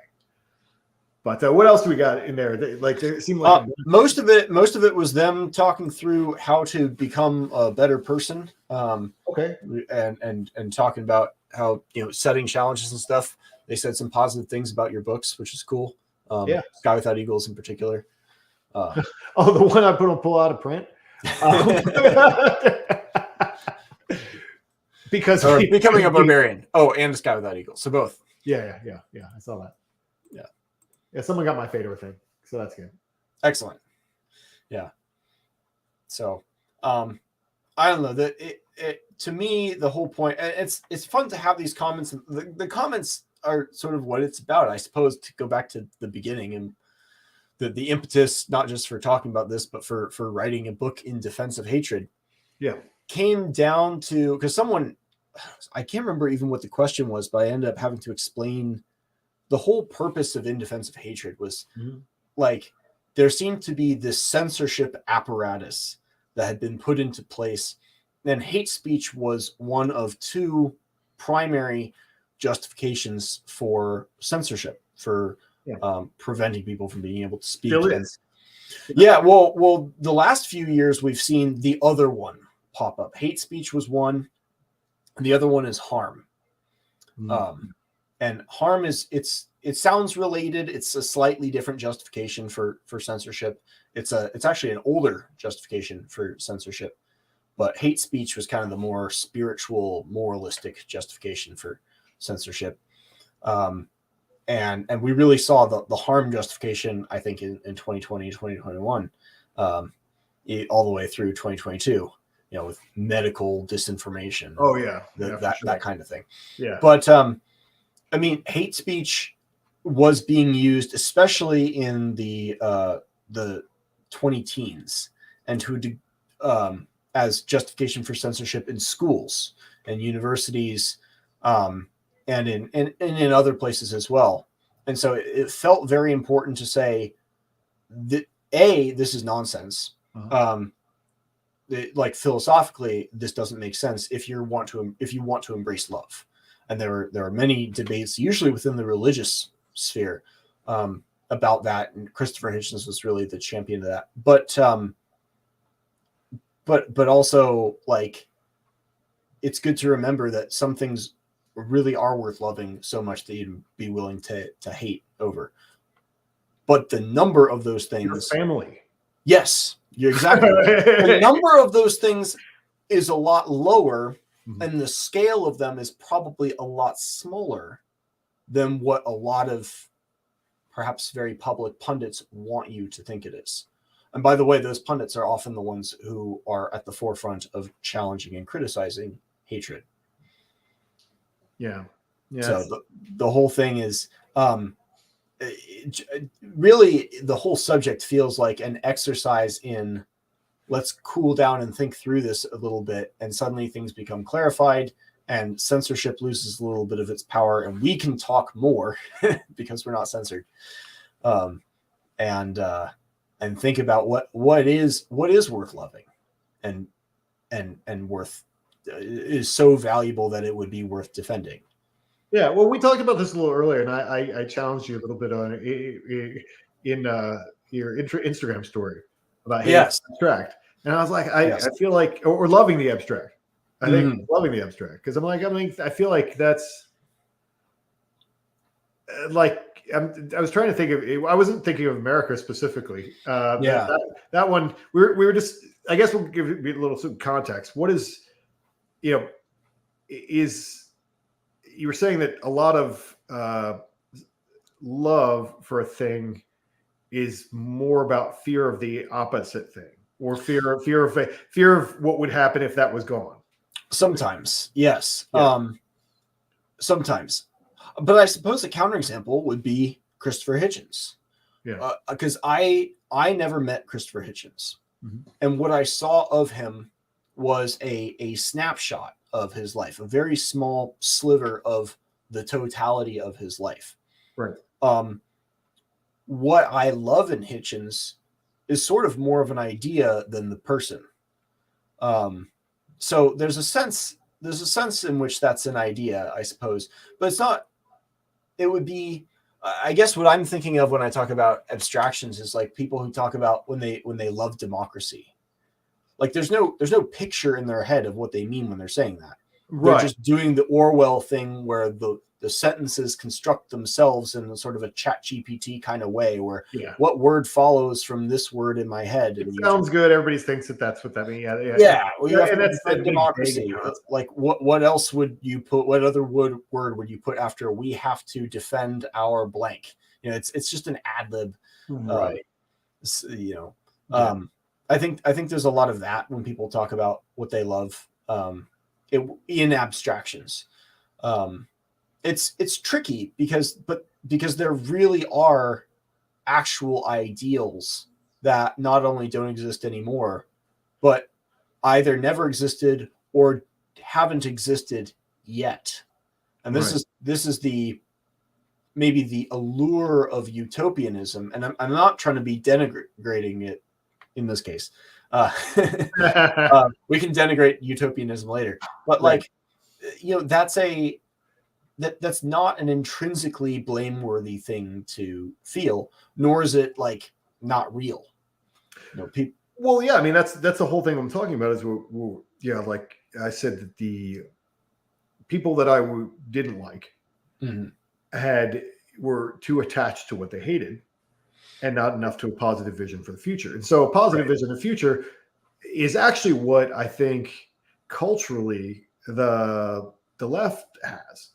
But what else do we got in there? It seemed like most of it was them talking through how to become a better person. Okay, and talking about how setting challenges and stuff. They said some positive things about your books, which is cool. Sky Without Eagles in particular. The one I pull out of print. Because becoming a barbarian. Oh, and Sky Without Eagles. So both. Yeah. I saw that. Yeah, someone got my favorite thing, so that's good. Excellent. Yeah. So, I don't know that it to me, the whole point, it's fun to have these comments. The comments are sort of what it's about, I suppose, to go back to the beginning and the impetus, not just for talking about this, but for writing a book in defense of hatred. Yeah. Came down to, because someone, I can't remember even what the question was, but I ended up having to explain the whole purpose of In Defense of Hatred was like there seemed to be this censorship apparatus that had been put into place. And hate speech was one of two primary justifications for censorship, for preventing people from being able to speak. Well, the last few years we've seen the other one pop up. Hate speech was one, and the other one is harm. And harm it sounds related. It's a slightly different justification for censorship. It's actually an older justification for censorship, but hate speech was kind of the more spiritual, moralistic justification for censorship. And we really saw the harm justification, I think, in 2020, 2021, all the way through 2022, with medical disinformation. Oh yeah. That kind of thing. Yeah. But I mean, hate speech was being used, especially in the 2010s, and as justification for censorship in schools and universities, and in other places as well. And so it felt very important to say that this is nonsense. Like philosophically, this doesn't make sense if you want to embrace love. And there are many debates, usually within the religious sphere, about that. And Christopher Hitchens was really the champion of that. But also, like, it's good to remember that some things really are worth loving so much that you'd be willing to hate over. But the number of those things, your family. Yes, you're exactly right. The number of those things is a lot lower, and the scale of them is probably a lot smaller than what a lot of perhaps very public pundits want you to think it is. And by the way, those pundits are often the ones who are at the forefront of challenging and criticizing hatred. Yeah. So the whole thing is really, the whole subject feels like an exercise in let's cool down and think through this a little bit, and suddenly things become clarified and censorship loses a little bit of its power, and we can talk more because we're not censored, and think about what is worth loving and worth is so valuable that it would be worth defending. Yeah, well, we talked about this a little earlier, and I challenged you a little bit on in your Instagram story about hate abstract, and I was like, I feel like, or loving the abstract. I think loving the abstract, because I feel like that's like I was trying to think of. I wasn't thinking of America specifically. That one we were just. I guess we'll give it a little context. What is, is. You were saying that a lot of love for a thing is more about fear of the opposite thing, or fear of what would happen if that was gone. Sometimes, yes. Yeah. Sometimes, but I suppose a counterexample would be Christopher Hitchens. Yeah, because I never met Christopher Hitchens, and what I saw of him was a snapshot of his life, a very small sliver of the totality of his life. Right. What I love in Hitchens is sort of more of an idea than the person. So there's a sense in which that's an idea, I suppose, but it's not. It would be, I guess, what I'm thinking of when I talk about abstractions is like people who talk about when they love democracy. Like there's no picture in their head of what they mean when they're saying that. Right. They're just doing the Orwell thing where the sentences construct themselves in a sort of a ChatGPT kind of way, where what word follows from this word in my head. It sounds good. Everybody thinks that's what that means. Well, you have to defend democracy. Like what else would you put? What other word would you put after we have to defend our blank? It's just an ad lib, right? I think there's a lot of that when people talk about what they love in abstractions. It's tricky because there really are actual ideals that not only don't exist anymore, but either never existed or haven't existed yet. And this is maybe the allure of utopianism, and I'm not trying to be denigrating it in this case. We can denigrate utopianism later, but Right. like, that's not an intrinsically blameworthy thing to feel, nor is it like not real. People. Well, yeah, I mean that's the whole thing I'm talking about. Is yeah, like I said, that the people that I didn't like were too attached to what they hated, and not enough to a positive vision for the future. And so, a positive vision of the future is actually what I think culturally the left has.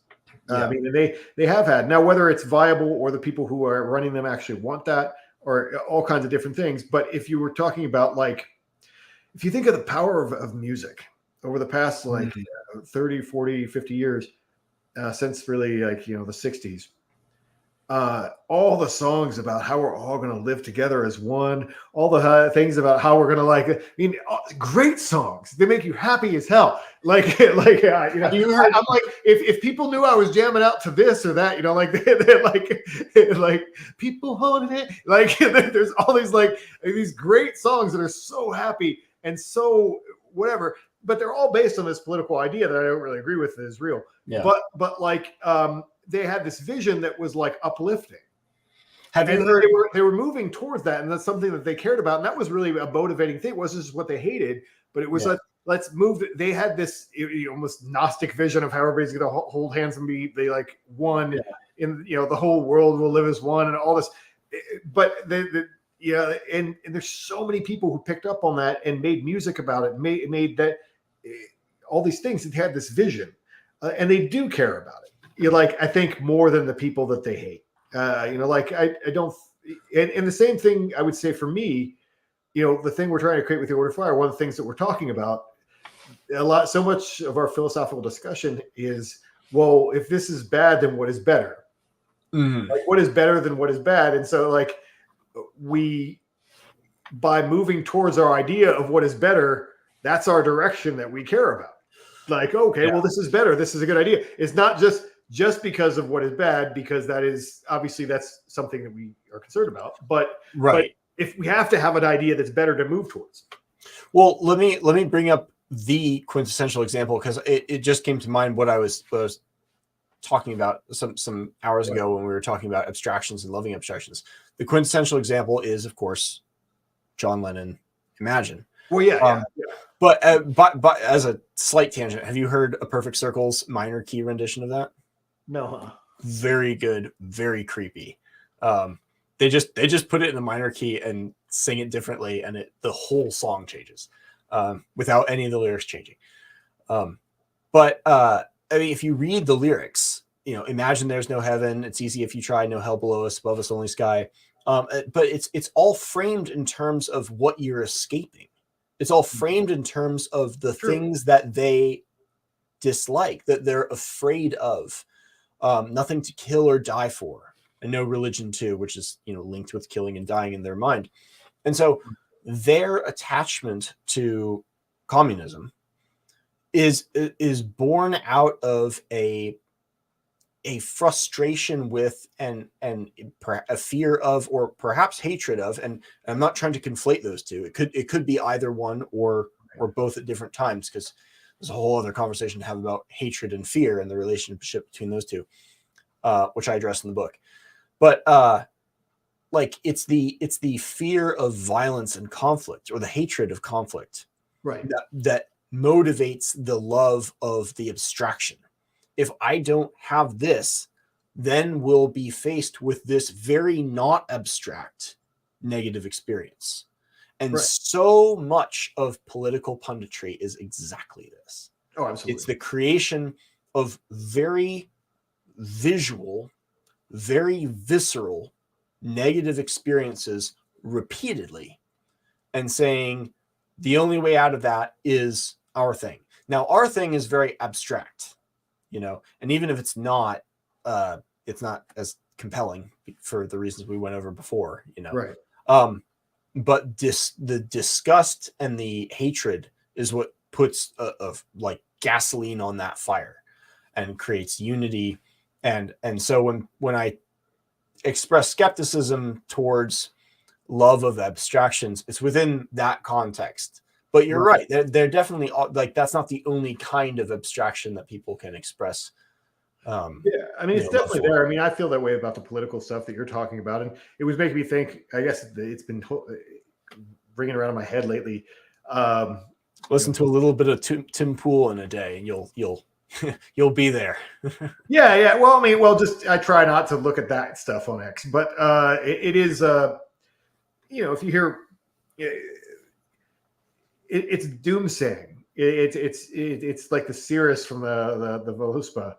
I mean, they have had. Now, whether it's viable or the people who are running them actually want that, or all kinds of different things. But if you were talking about, like, if you think of the power of music over the past 30, 40, 50 years, since really like, the 60s, all the songs about how we're all going to live together as one, all the things about how we're going to great songs. They make you happy as hell. I'm like, if people knew I was jamming out to this or that, they're like people holding it. Like, there's all these great songs that are so happy and so whatever, but they're all based on this political idea that I don't really agree with is real. Yeah. But they had this vision that was like uplifting. Have you heard? They were moving towards that, and that's something that they cared about, and that was really a motivating thing. It wasn't just what they hated, but it was let's move. They had this almost Gnostic vision of how everybody's going to hold hands and be like one, in the whole world will live as one, and all this. But and there's so many people who picked up on that and made music about it, made that all these things that had this vision, and they do care about it. I think more than the people that they hate. I don't. And the same thing I would say for me, the thing we're trying to create with the Order of Fire, one of the things that we're talking about so much of our philosophical discussion is, well, if this is bad, then what is better? Like, what is better than what is bad? And so, like, by moving towards our idea of what is better, that's our direction that we care about. Like, okay, well, this is better. This is a good idea. It's not just because of what is bad, because that is obviously that's something that we are concerned about. But if we have to have an idea that's better to move towards. Well, let me bring up the quintessential example, because it just came to mind what I was talking about some hours ago when we were talking about abstractions and loving abstractions. The quintessential example is, of course, John Lennon, Imagine. Well, But as a slight tangent, have you heard A Perfect Circle's minor key rendition of that? No. Very good, very creepy. They just put it in the minor key and sing it differently, and the whole song changes without any of the lyrics changing. But I mean, if you read the lyrics, imagine there's no heaven. It's easy if you try. No hell below us, above us only sky. But it's all framed in terms of what you're escaping. It's all framed in terms of the things that they dislike, that they're afraid of. Nothing to kill or die for, and no religion too, which is linked with killing and dying in their mind. And so their attachment to communism is born out of a frustration with and a fear of, or perhaps hatred of, and I'm not trying to conflate those two. It could be either one or both at different times, because there's a whole other conversation to have about hatred and fear and the relationship between those two, which I address in the book. But it's the fear of violence and conflict, or the hatred of conflict, right, that motivates the love of the abstraction. If I don't have this, then we'll be faced with this very not abstract negative experience. And so much of political punditry is exactly this. Oh, absolutely. It's the creation of very visual, very visceral negative experiences repeatedly, and saying the only way out of that is our thing. Now, our thing is very abstract, and even if it's not as compelling for the reasons we went over before, Right. But the disgust and the hatred is what puts like gasoline on that fire and creates unity. And so when I express skepticism towards love of abstractions, it's within that context. But you're right. They're definitely like, that's not the only kind of abstraction that people can express. Yeah, I mean, it's definitely there. I mean, I feel that way about the political stuff that you're talking about, and it was making me think. I guess it's been ringing around in my head lately. Listen to a little bit of Tim Pool in a day, and you'll be there. Yeah. Well, I mean, just I try not to look at that stuff on X, but it is, if you hear, it's doomsaying. It's like the Cirrus from the Voluspa.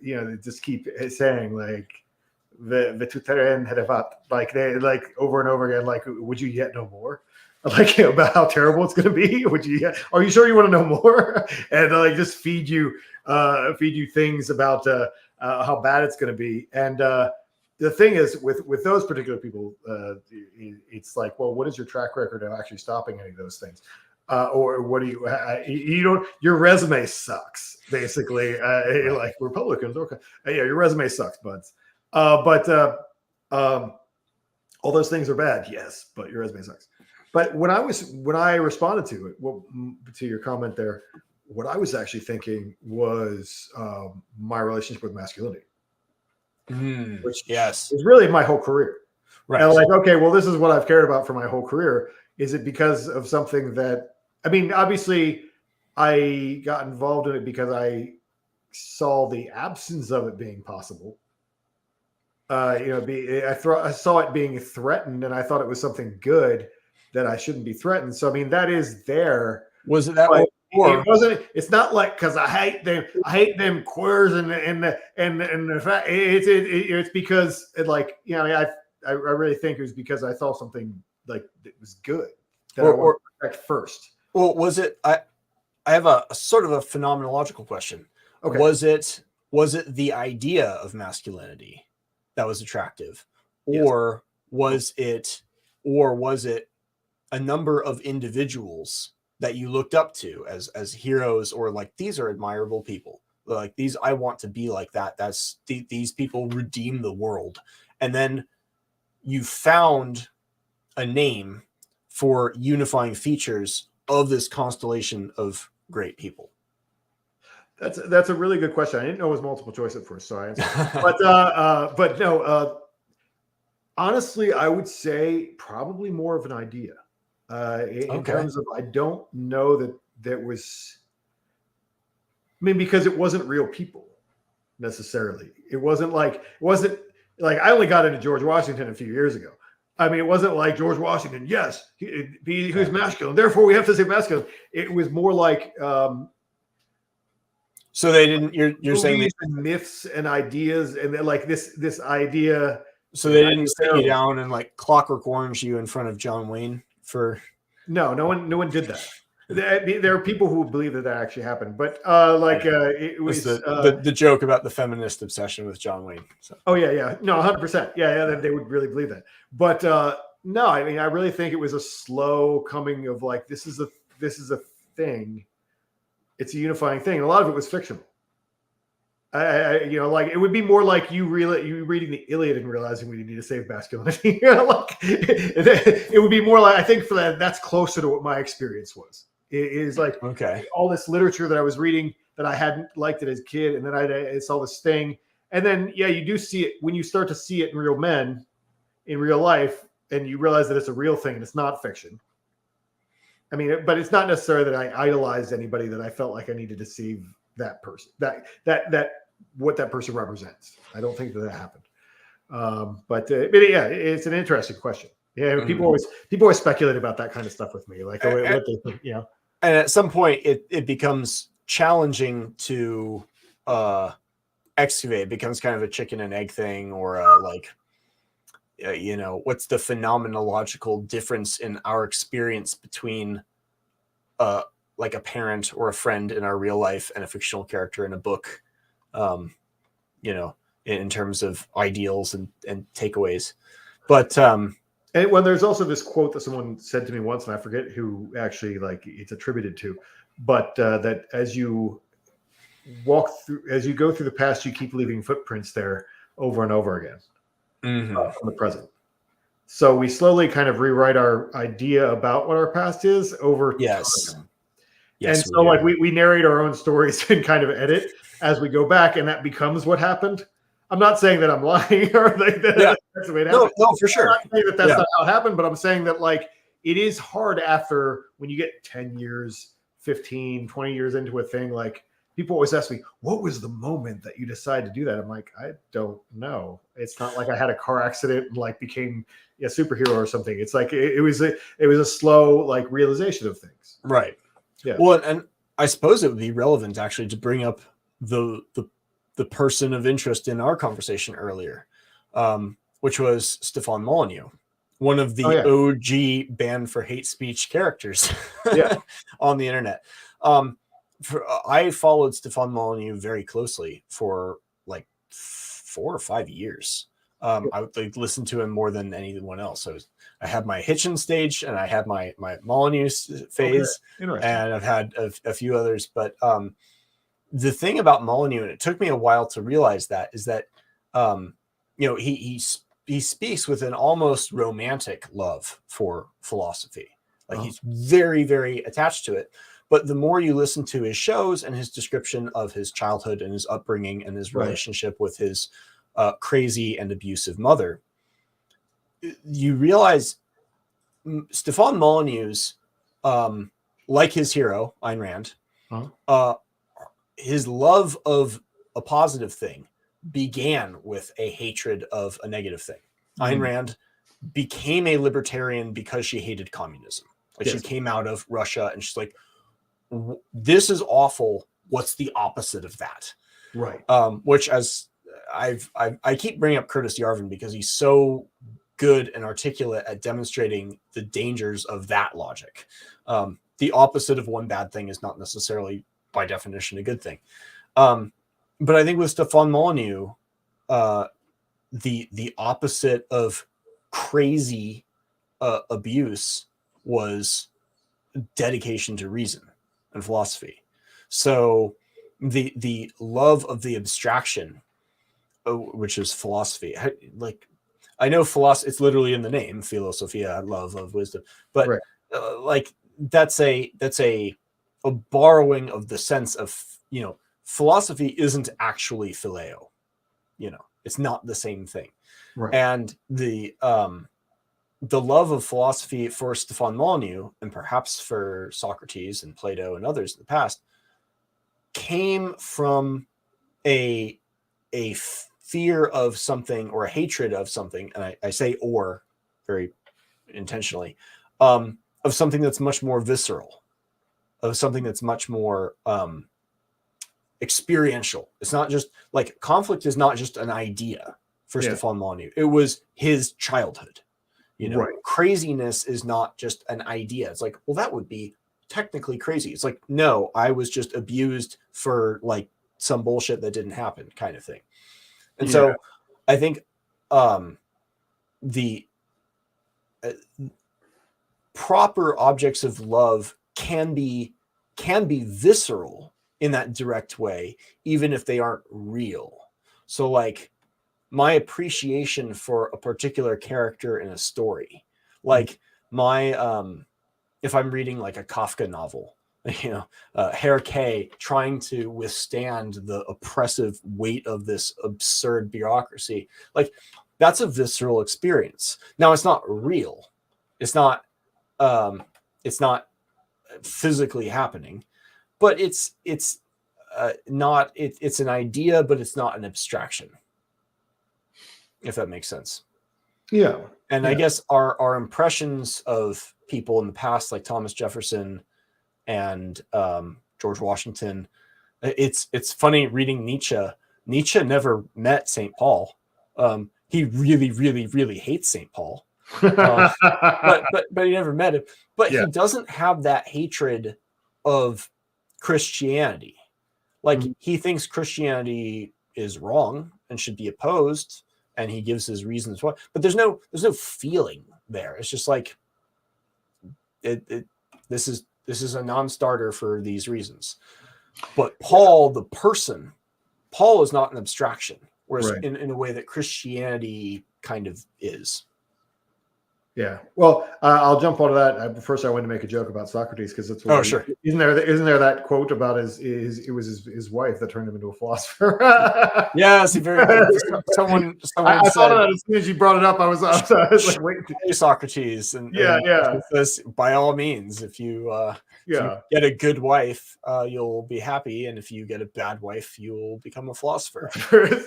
They just keep saying like the Tuteren Hedevat, like they like over and over again, like, would you yet know more? Like, about how terrible it's going to be? Are you sure you want to know more? And like just feed you things about how bad it's going to be. And the thing is with those particular people, it's like, well, what is your track record of actually stopping any of those things? Or what do you don't, your resume sucks, basically. Like Republicans, okay. Yeah, your resume sucks, buds. But all those things are bad, yes, but your resume sucks. But when I responded to it, to your comment there, what I was actually thinking was my relationship with masculinity, which is really my whole career. Right. And like, okay, well, this is what I've cared about for my whole career. Is it because of something that, I mean, obviously I got involved in it because I saw the absence of it being possible. I saw it being threatened, and I thought it was something good that I shouldn't be threatened. So, I mean, that is there. Was it that way? It wasn't. It's not like because I hate them. I hate them queers and the fact it's because I really think it was because I saw something like that was good that I wanted to protect first. Well, was it? I have a sort of a phenomenological question. Okay. Was it the idea of masculinity that was attractive, or was it a number of individuals that you looked up to as heroes, or like, these are admirable people, like these, I want to be like that. That's these people redeem the world, and then you found a name for unifying features of this constellation of great people? That's a really good question. I didn't know it was multiple choice at first, so I answered. But no. Honestly, I would say probably more of an idea. In terms of, I don't know that was. I mean, because it wasn't real people necessarily. It wasn't like I only got into George Washington a few years ago. I mean, it wasn't like George Washington. Yes, who's masculine. Therefore, we have to say masculine. It was more like. So they didn't. You're saying myths and ideas, and like this idea. So they didn't sit you down and like Clockwork Orange you in front of John Wayne for. No one did that. There are people who believe that actually happened, but it was the joke about the feminist obsession with John Wayne. So. Oh yeah, no, 100%, yeah, they would really believe that. But no, I mean, I really think it was a slow coming of like, this is a thing. It's a unifying thing. And a lot of it was fictional. It would be more like you reading the Iliad and realizing we need to save masculinity. It would be more like, I think for that's closer to what my experience was. It is like all this literature that I was reading that I hadn't liked it as a kid, and then I saw this thing, and then you do see it when you start to see it in real men, in real life, and you realize that it's a real thing and it's not fiction. I mean, but it's not necessarily that I idolized anybody that I felt like I needed to see that person, that what that person represents. I don't think that happened. But it's an interesting question. Yeah, people always speculate about that kind of stuff with me, like what they think, And at some point, it becomes challenging to excavate. It becomes kind of a chicken and egg thing, or what's the phenomenological difference in our experience between like a parent or a friend in our real life and a fictional character in a book, in terms of ideals and takeaways. But and when there's also this quote that someone said to me once, and I forget who actually, like, it's attributed to, but that walk through, as you go through the past, you keep leaving footprints there over and over again from the present. So we slowly kind of rewrite our idea about what our past is over time. Yes, and so like we narrate our own stories and kind of edit as we go back, and that becomes what happened. I'm not saying that I'm lying or like that, that's the way it happened. No, for sure. I'm not saying that that's not how it happened, but I'm saying that like it is hard after when you get 10 years, 15, 20 years into a thing. Like people always ask me, what was the moment that you decided to do that? I'm like, I don't know. It's not like I had a car accident and like became a superhero or something. It's like it was a slow like realization of things. Right. Yeah. Well, and I suppose it would be relevant actually to bring up the person of interest in our conversation earlier, which was Stefan Molyneux, one of the OG banned for hate speech characters on the internet. I followed Stefan Molyneux very closely for like 4 or 5 years. I would like listen to him more than anyone else. So I had my Hitchens stage and I had my Molyneux phase, and I've had a few others. But the thing about Molyneux, and it took me a while to realize that, is that he speaks with an almost romantic love for philosophy. Like he's very, very attached to it. But the more you listen to his shows and his description of his childhood and his upbringing and his relationship with his crazy and abusive mother, you realize Stefan Molyneux's, like his hero, Ayn Rand, his love of a positive thing began with a hatred of a negative thing. Ayn Rand became a libertarian because she hated communism. Like she came out of Russia and she's like, this is awful. What's the opposite of that? Right. Which, as I keep bringing up Curtis Yarvin because he's so good and articulate at demonstrating the dangers of that logic. The opposite of one bad thing is not necessarily by definition a good thing. But I think with Stefan Molyneux, the opposite of crazy abuse was dedication to reason and philosophy. So the love of the abstraction, which is philosophy, like I know philosophy, it's literally in the name, philosophia, love of wisdom, but like that's a borrowing of the sense of, philosophy isn't actually phileo, it's not the same thing. Right. And the love of philosophy for Stefan Molyneux, and perhaps for Socrates and Plato and others in the past, came from a fear of something or a hatred of something, and I say "or" very intentionally, of something that's much more visceral, of something that's much more experiential. It's not just like conflict is not just an idea for Stefan Molyneux. It was his childhood. Craziness is not just an idea. It's like, well, that would be technically crazy. It's like, no, I was just abused for like some bullshit that didn't happen, kind of thing. And so I think the proper objects of love can be visceral in that direct way, even if they aren't real. So like my appreciation for a particular character in a story, like my if I'm reading like a Kafka novel, Herr K trying to withstand the oppressive weight of this absurd bureaucracy, like that's a visceral experience. Now it's not real, it's not physically happening, but it's an idea, but it's not an abstraction, if that makes sense. And I guess our impressions of people in the past, like Thomas Jefferson and George Washington, it's funny reading Nietzsche. Nietzsche never met St. Paul. He really, really, really hates St. Paul, but he never met him. But he doesn't have that hatred of Christianity. Like he thinks Christianity is wrong and should be opposed, and he gives his reasons why. But there's no feeling there. It's just like this is a non-starter for these reasons. But Paul, the person, Paul is not an abstraction, whereas Right. in a way that Christianity kind of is. Yeah. Well, I'll jump onto that. First, I wanted to make a joke about Socrates because it's Oh, sure. Isn't there that quote about it was his wife that turned him into a philosopher? Yeah, see, very good. Someone I said, thought of that as soon as you brought it up. I was like, wait. Socrates, and Yeah. says, by all means, if you get a good wife, you'll be happy, and if you get a bad wife, you'll become a philosopher.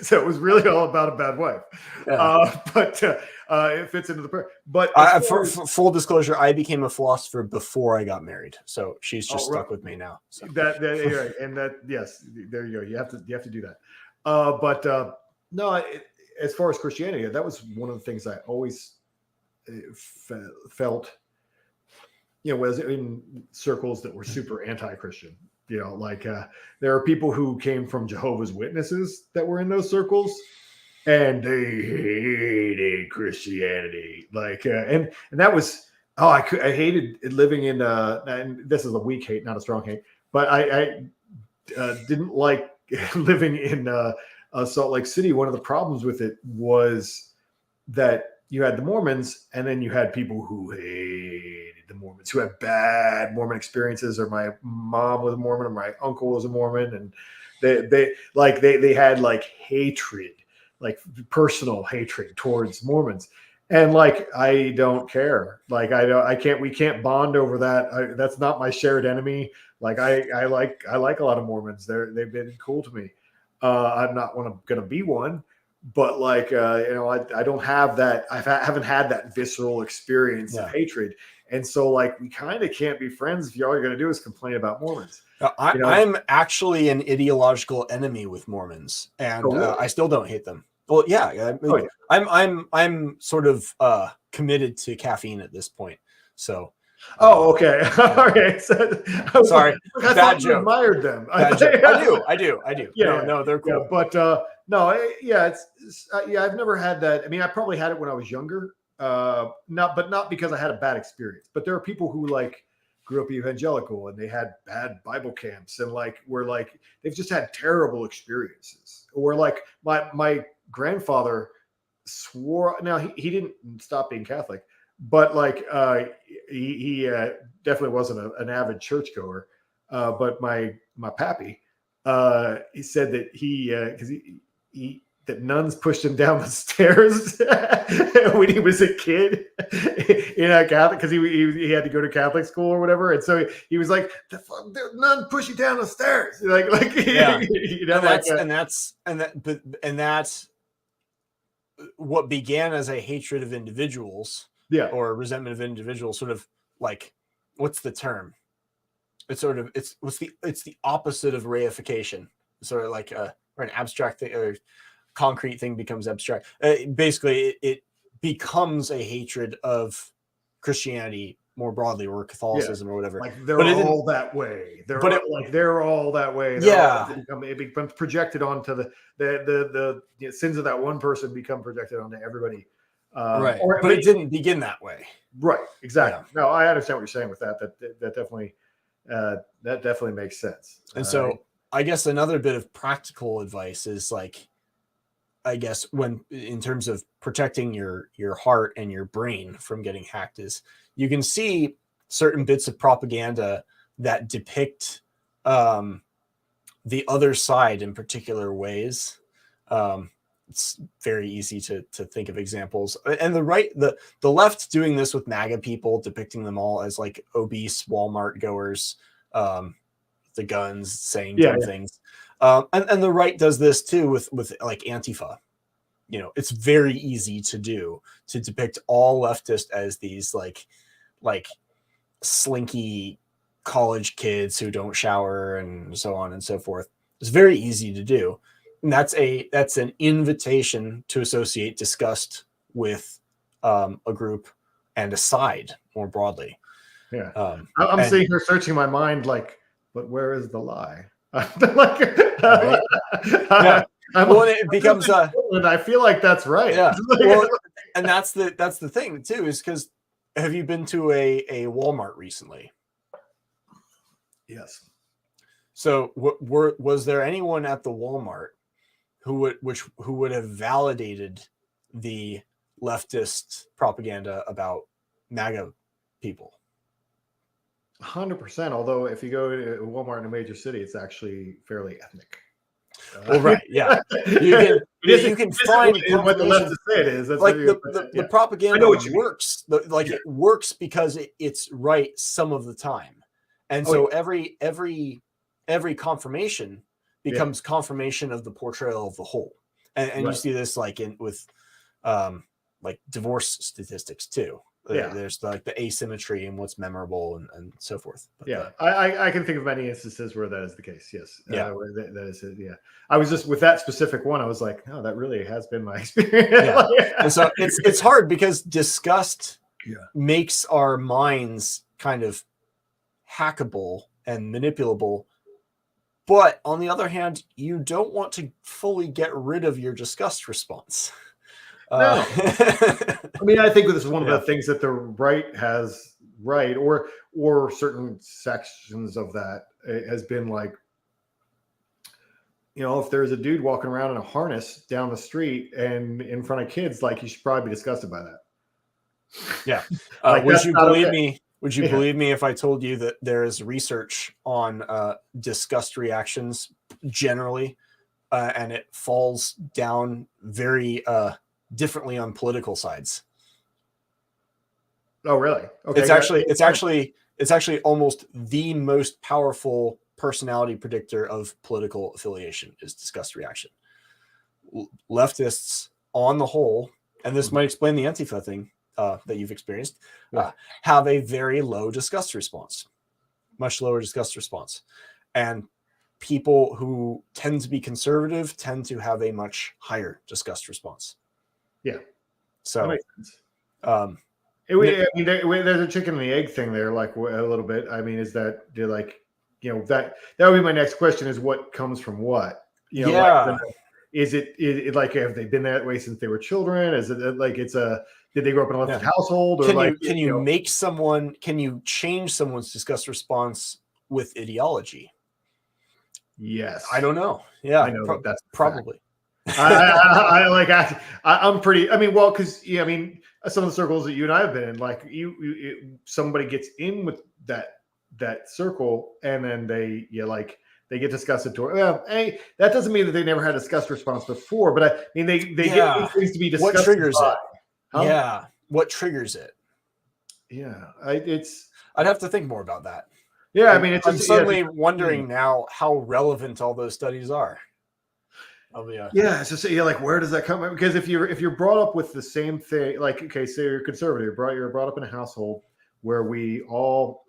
So it was really all about a bad wife. Yeah. But it fits into the but for full disclosure, I became a philosopher before I got married, so she's just stuck with me now. So. That right. And that yes, there you go. You have to do that. No, as far as Christianity, that was one of the things I always felt. Was in circles that were super anti-Christian. Like there are people who came from Jehovah's Witnesses that were in those circles, and they hated Christianity. Like, and that was I hated living in. And this is a weak hate, not a strong hate, but I didn't like living in Salt Lake City. One of the problems with it was that you had the Mormons, and then you had people who hated the Mormons, who had bad Mormon experiences, or my mom was a Mormon, or my uncle was a Mormon, and they had like hatred, like personal hatred towards Mormons. And like, I don't care. Like, we can't bond over that. That's not my shared enemy. Like, I like a lot of Mormons. They've been cool to me. I'm not going to be one, but like, I don't have that. I haven't had that visceral experience of hatred. And so like, we kind of can't be friends if all you're going to do is complain about Mormons. I'm actually an ideological enemy with Mormons, and I still don't hate them. Well, yeah, I'm sort of committed to caffeine at this point. So. Okay. All right. So, sorry, I bad joke. Admired them. I do. Yeah. No, they're cool. Yeah, but no, I've never had that. I mean, I probably had it when I was younger. Not because I had a bad experience. But there are people who like grew up evangelical and they had bad Bible camps and like were like they've just had terrible experiences. Or like my grandfather swore. Now he didn't stop being Catholic, but like he definitely wasn't an avid churchgoer. But my pappy, he said that because that nuns pushed him down the stairs when he was a kid in a Catholic, because he had to go to Catholic school or whatever, and so he was like, the nun pushed you down the stairs, yeah. And that's what began as a hatred of individuals, or resentment of individuals, sort of like, what's the term? It's the opposite of reification. Sort of like or an abstract thing, or concrete thing becomes abstract. Basically, it becomes a hatred of Christianity more broadly, or Catholicism, or whatever. Like they're all that way. They're all that way. It becomes projected onto the sins of that one person become projected onto everybody. Right. But it didn't begin that way. Right. Exactly. Yeah. No, I understand what you're saying with that. That definitely makes sense. And so I guess another bit of practical advice is like, I guess when in terms of protecting your heart and your brain from getting hacked, is you can see certain bits of propaganda that depict the other side in particular ways. It's very easy to think of examples, and the left doing this with MAGA people, depicting them all as like obese Walmart goers, the guns, saying dumb things. And the right does this too with like Antifa. It's very easy to depict all leftists as these like slinky college kids who don't shower and so on and so forth. It's very easy to do. And that's an invitation to associate disgust with a group and a side more broadly. Yeah. I'm sitting here searching my mind like, but where is the lie? It becomes and I feel like that's right. Yeah. Well, and that's the thing too, is because have you been to a Walmart recently? Yes. So was there anyone at the Walmart who would have validated the leftist propaganda about MAGA people? 100%. Although if you go to Walmart in a major city, it's actually fairly ethnic. Well, right, yeah. You can find what the left say it is. That's like the propaganda works. It works because it's right some of the time, and so every confirmation becomes confirmation of the portrayal of the whole, and you see this like with like divorce statistics too. There's like the asymmetry and what's memorable and so forth. But I can think of many instances where that is the case. Yes. That is it. Yeah. I was just with that specific one. I was like, no, that really has been my experience. And so it's hard because disgust makes our minds kind of hackable and manipulable. But on the other hand, you don't want to fully get rid of your disgust response. No. I mean, I think this is one of the things that the right has or certain sections of that has been like, if there's a dude walking around in a harness down the street and in front of kids, like you should probably be disgusted by that. Yeah. Would you believe me? Would you believe me if I told you that there is research on disgust reactions generally, and it falls down very differently on political sides? Oh, really? Okay. It's actually almost the most powerful personality predictor of political affiliation is disgust reaction. Leftists, on the whole, and this might explain the Antifa thing that you've experienced, have a very low disgust response, much lower disgust response, and people who tend to be conservative tend to have a much higher disgust response. Yeah. So that makes sense. There's a chicken and the egg thing there, like a little bit. I mean, is that like, that would be my next question: is what comes from what? Is it like, have they been that way since they were children? Is it like did they grow up in a left household? Or can you change someone's disgust response with ideology? Yes. I don't know. Yeah, I know that's probably. I'm pretty. I mean, well, because some of the circles that you and I have been in, like somebody gets in with that circle, and then they get disgusted to it. Well, hey, that doesn't mean that they never had a disgust response before, but I mean they get things to be disgusted. What triggers by. it? Huh? Yeah, what triggers it? Yeah, I'd have to think more about that. Yeah, I mean, I'm suddenly wondering now how relevant all those studies are. It's just like, where does that come from? Because if you're brought up with the same thing, like, okay, say you're conservative, you're brought up in a household where we all,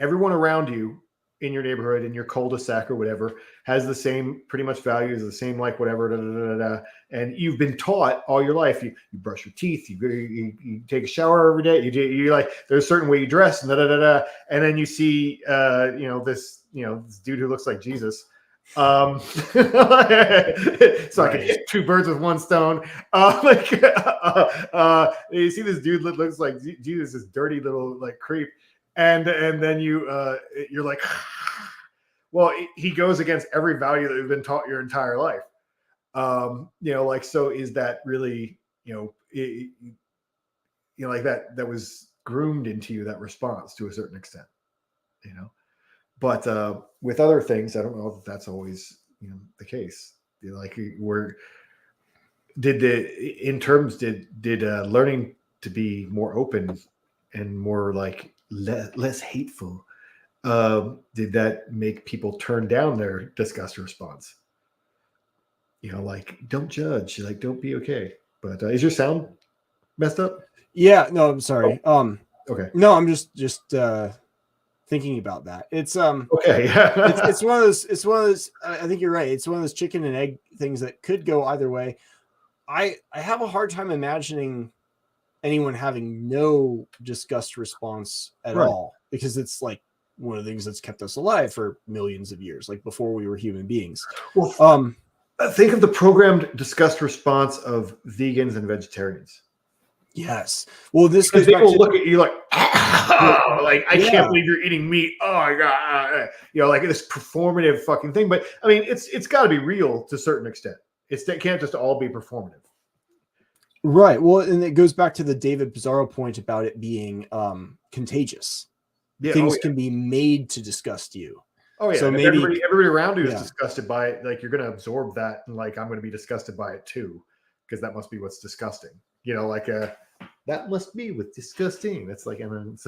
everyone around you in your neighborhood, in your cul-de-sac or whatever, has the same pretty much values, the same like whatever, and you've been taught all your life. You brush your teeth, you take a shower every day. You like, there's a certain way you dress, and and then you see this dude who looks like Jesus. So I can hit two birds with one stone. You see this dude that looks like Jesus, this dirty little like creep, and then you're like, well, he goes against every value that you've been taught your entire life. So is that really like that was groomed into you, that response, to a certain extent, But with other things, I don't know if that's always the case. Did learning to be more open and more like less hateful, did that make people turn down their disgust response? Like, don't judge, like, don't be okay. But is your sound messed up? Yeah, no, I'm sorry. Okay. No, I'm just thinking about that. It's okay. it's one of those. I think you're right. It's one of those chicken and egg things that could go either way. I have a hard time imagining anyone having no disgust response at all, because it's like one of the things that's kept us alive for millions of years, like before we were human beings. Well, think of the programmed disgust response of vegans and vegetarians. Yes. Well, this because they will look at you like, like I can't believe you're eating meat. Oh my god, like this performative fucking thing. But I mean, it's got to be real to a certain extent. It can't just all be performative. Right. Well, and it goes back to the David Pizarro point about it being contagious. Yeah, Things can be made to disgust you. Oh yeah. So and maybe everybody around you is disgusted by it. Like you're going to absorb that, and like I'm going to be disgusted by it too, because that must be what's disgusting. Like that must be what's disgusting. That's like that's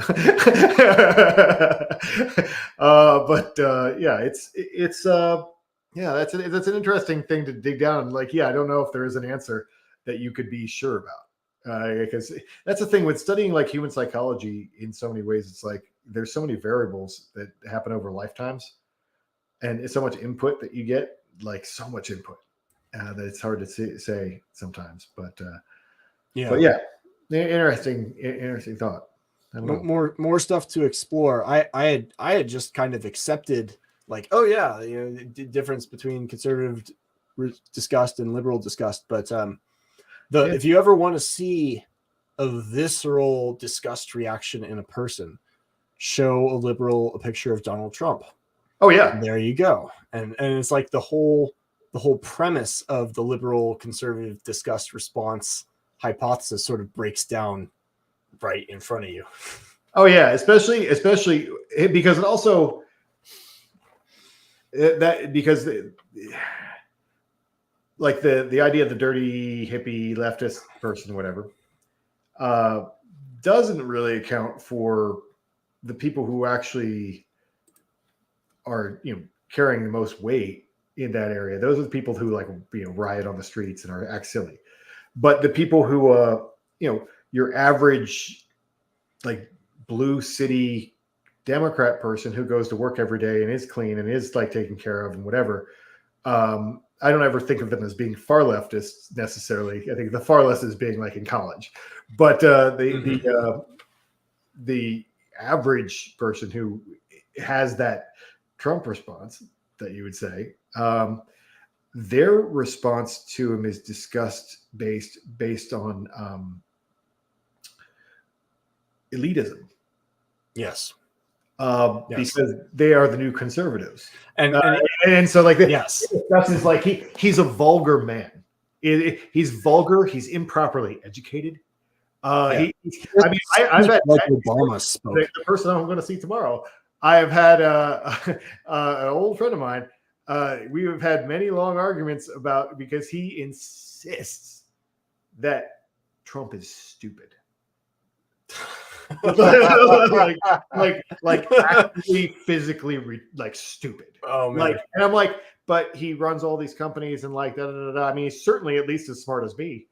an interesting thing to dig down. Like I don't know if there is an answer that you could be sure about, because that's the thing with studying like human psychology in so many ways. It's like there's so many variables that happen over lifetimes, and it's so much input that you get, like so much input that it's hard to say sometimes. But interesting thought. More stuff to explore. I had just kind of accepted like, oh yeah, the difference between conservative disgust and liberal disgust. But if you ever want to see a visceral disgust reaction in a person, show a liberal a picture of Donald Trump. Oh yeah, and there you go. And it's like the whole premise of the liberal conservative disgust response hypothesis sort of breaks down right in front of you. Oh yeah, especially because it also like the idea of the dirty hippie leftist person, whatever, doesn't really account for the people who actually are carrying the most weight in that area. Those are the people who like riot on the streets and act silly. But the people who your average like blue city Democrat person who goes to work every day and is clean and is like taken care of and whatever, I don't ever think of them as being far leftists necessarily. I think the far left is being like in college, but the average person who has that Trump response that you would say, their response to him is disgust based on elitism. Yes. Because they are the new conservatives, and so like yes, that's is like he's a vulgar man. He's vulgar. He's improperly educated. I've had like Obama spoke. The person I'm going to see tomorrow. I have had an old friend of mine. We have had many long arguments about because he insists that Trump is stupid. like actually physically like stupid. Oh man. And I'm like, but he runs all these companies and like I mean, he's certainly at least as smart as me.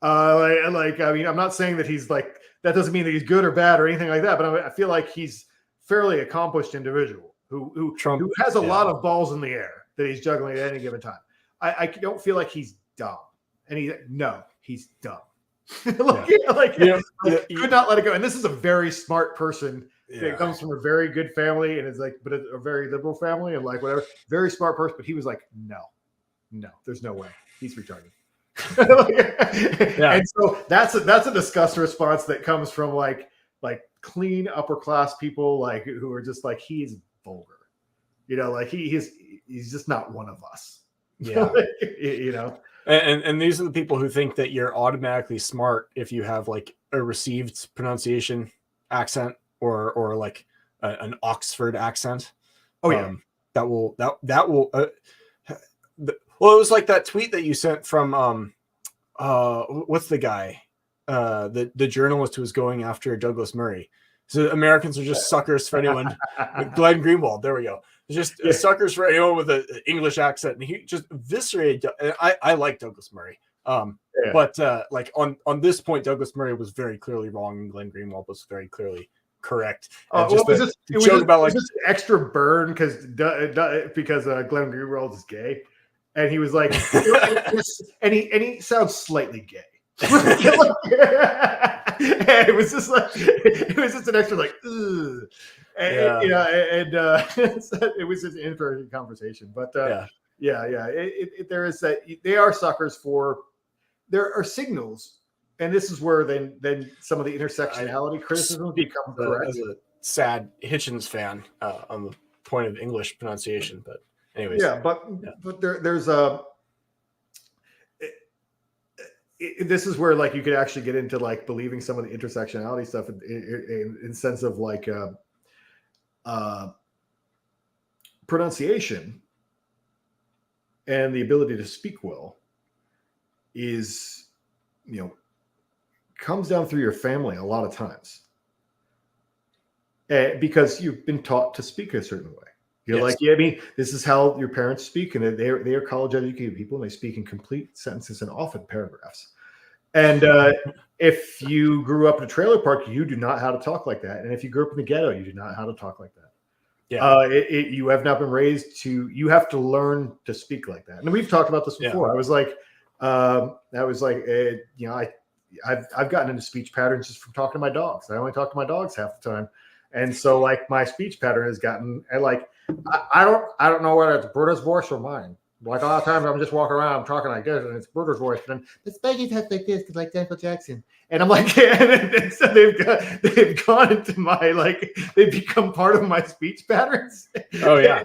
I mean, I'm not saying that he's like that doesn't mean that he's good or bad or anything like that, but I feel like he's fairly accomplished individual who has a lot of balls in the air that he's juggling at any given time. I don't feel like he's dumb, and he's dumb. Could not let it go. And this is a very smart person that comes from a very good family and is like, but a very liberal family and like whatever, very smart person. But he was like, no, there's no way he's retarded. And so that's a disgust response that comes from like clean upper class people like who are just like he's vulgar, like he's just not one of us. And these are the people who think that you're automatically smart if you have like a received pronunciation accent or like an Oxford accent. Oh yeah, that will. Well, it was like that tweet that you sent from what's the guy, the journalist who was going after Douglas Murray. So Americans are just suckers for anyone. Glenn Greenwald. There we go. Just suckers for anyone with an English accent, and he just eviscerated. I like Douglas Murray, but like on this point, Douglas Murray was very clearly wrong, and Glenn Greenwald was very clearly correct. It was just an extra burn because Glenn Greenwald is gay, and he was like, and he sounds slightly gay. It was just an extra like, ugh. It was just an interesting conversation, but there is that they are suckers for. There are signals and this is where then some of the intersectionality criticisms become correct. As a sad Hitchens fan on the point of English pronunciation, but anyways, but there's a. This is where like you could actually get into like believing some of the intersectionality stuff in sense of like pronunciation and the ability to speak well is, comes down through your family a lot of times because you've been taught to speak a certain way. You're like, I mean, this is how your parents speak, and they are college educated people, and they speak in complete sentences and often paragraphs. And if you grew up in a trailer park, you do not know how to talk like that. And if you grew up in the ghetto, you do not know how to talk like that. Yeah, you have not been raised to. You have to learn to speak like that. And we've talked about this before. I was like, I've gotten into speech patterns just from talking to my dogs. I only talk to my dogs half the time, and so like my speech pattern has gotten like. I don't know whether it's Bruder's voice or mine. Like a lot of times I'm just walking around, I'm talking like this, and it's Bruder's voice. And then the Spaghetti talks like this, like Michael Jackson. And I'm like, and so they've gone into my like they've become part of my speech patterns. Oh yeah.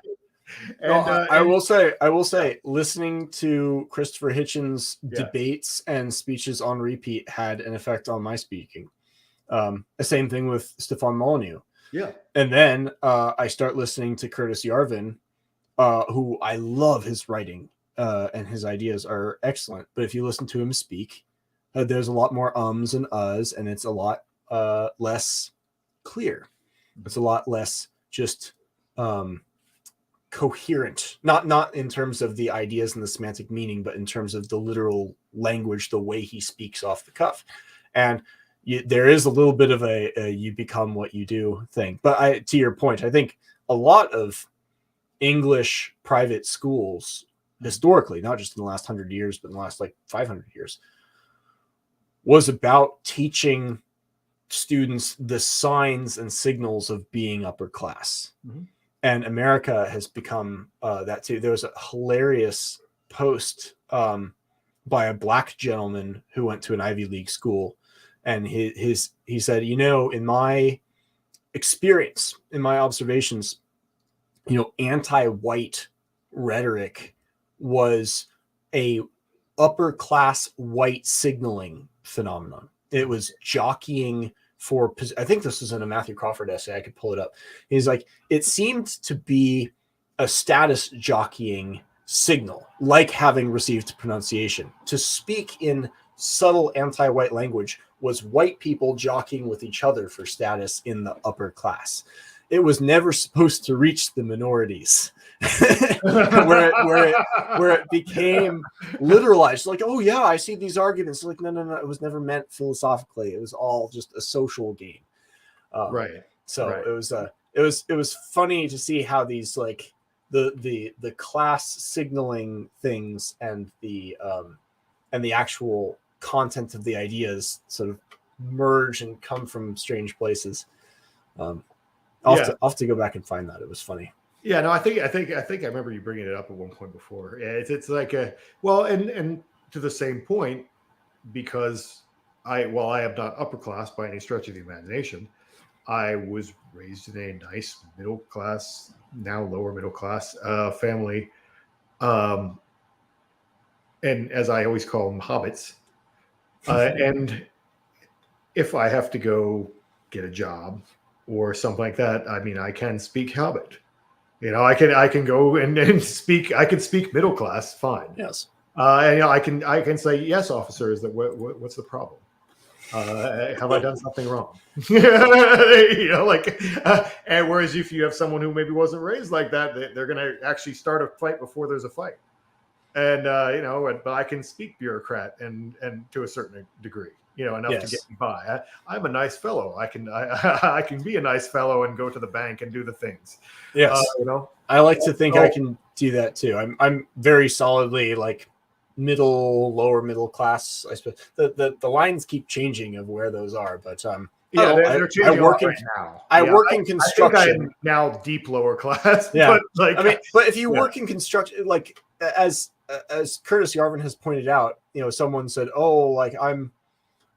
I will say, listening to Christopher Hitchens' debates and speeches on repeat had an effect on my speaking. The same thing with Stefan Molyneux. Yeah. And then I start listening to Curtis Yarvin, who I love his writing and his ideas are excellent. But if you listen to him speak, there's a lot more ums and uhs, and it's a lot less clear. It's a lot less just coherent, not in terms of the ideas and the semantic meaning, but in terms of the literal language, the way he speaks off the cuff. And there is a little bit of a you become what you do thing. But to your point, I think a lot of English private schools historically, not just in the last 100 years, but in the last like 500 years, was about teaching students the signs and signals of being upper class. Mm-hmm. And America has become that too. There was a hilarious post by a black gentleman who went to an Ivy League school. And he said, in my experience, in my observations, anti-white rhetoric was a upper class white signaling phenomenon. It was jockeying for, I think this was in a Matthew Crawford essay. I could pull it up. He's like, it seemed to be a status jockeying signal, like having received pronunciation. To speak in subtle anti-white language was white people jockeying with each other for status in the upper class. It was never supposed to reach the minorities where it became literalized. Like, oh yeah, I see these arguments. Like, no, it was never meant philosophically. It was all just a social game. Right. So right. It was funny to see how these like the class signaling things and the actual content of the ideas sort of merge and come from strange places. I'll have to go back and find that. It was funny. Yeah, no, I think I remember you bringing it up at one point before. Yeah, it's like and to the same point, because I am not upper class by any stretch of the imagination. I was raised in a nice middle class, now lower middle class family, and as I always call them, hobbits. And if I have to go get a job or something like that, I mean, I can speak Hobbit. I can go and speak. I can speak middle class, fine. Yes. And I can say yes, officer. Is that what's the problem? Have I done something wrong? And whereas if you have someone who maybe wasn't raised like that, they're going to actually start a fight before there's a fight. And but I can speak bureaucrat and to a certain degree, enough to get me by. I'm a nice fellow. I can be a nice fellow and go to the bank and do the things. Yes, I like to think I can do that too. I'm very solidly like lower middle class. I suppose the lines keep changing of where those are, but they're changing right now. I work in construction. I think I'm now deep lower class. Yeah, but if you work in construction, like as Curtis Yarvin has pointed out, someone said, "Oh, like I'm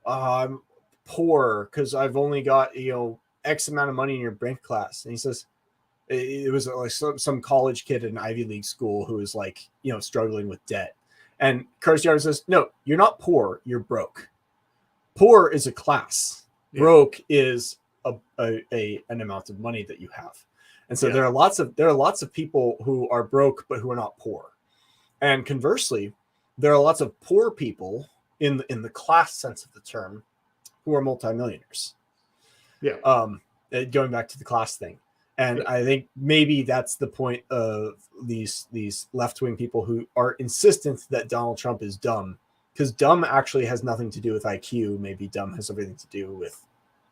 I'm poor because I've only got, X amount of money in your bank class. And he says, it was like some college kid in an Ivy League school who was like, struggling with debt. And Curtis Yards says, no, you're not poor, you're broke. Poor is a class. Broke is an amount of money that you have. And so there are lots of people who are broke but who are not poor. And conversely, there are lots of poor people in the class sense of the term who are multimillionaires. Yeah. Going back to the class thing. And I think maybe that's the point of these left-wing people who are insistent that Donald Trump is dumb, because dumb actually has nothing to do with IQ. Maybe dumb has everything to do with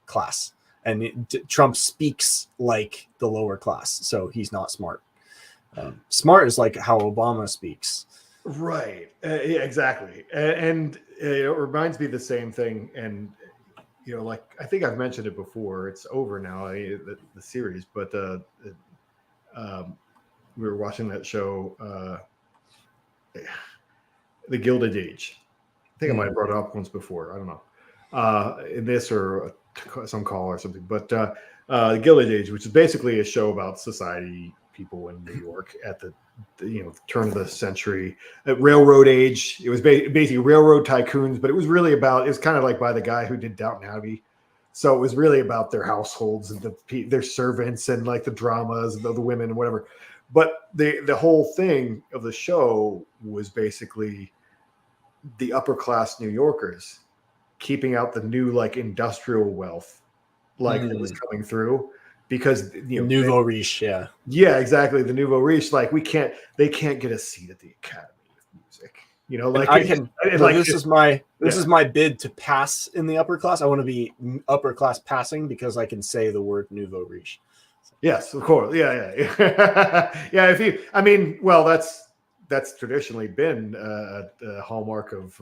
class. And Trump speaks like the lower class, so he's not smart. Smart is like how Obama speaks. Right. Yeah, exactly. And it reminds me of the same thing. And, like I think I've mentioned it before. It's over now, the series. But we were watching that show, The Gilded Age. I think I might have brought it up once before. I don't know. In this or some call or something. But The Gilded Age, which is basically a show about society people in New York at the turn of the century, railroad age. It was basically railroad tycoons, but it was really about, it was kind of like by the guy who did Downton Abbey. So it was really about their households and their servants and like the dramas and the women and whatever. But the whole thing of the show was basically the upper class New Yorkers keeping out the new like industrial wealth that was coming through. Because nouveau riche, yeah, exactly, the nouveau riche. Like they can't get a seat at the Academy of Music. This is my bid to pass in the upper class. I want to be upper class passing because I can say the word nouveau riche. Yes, of course, yeah. That's traditionally been a hallmark of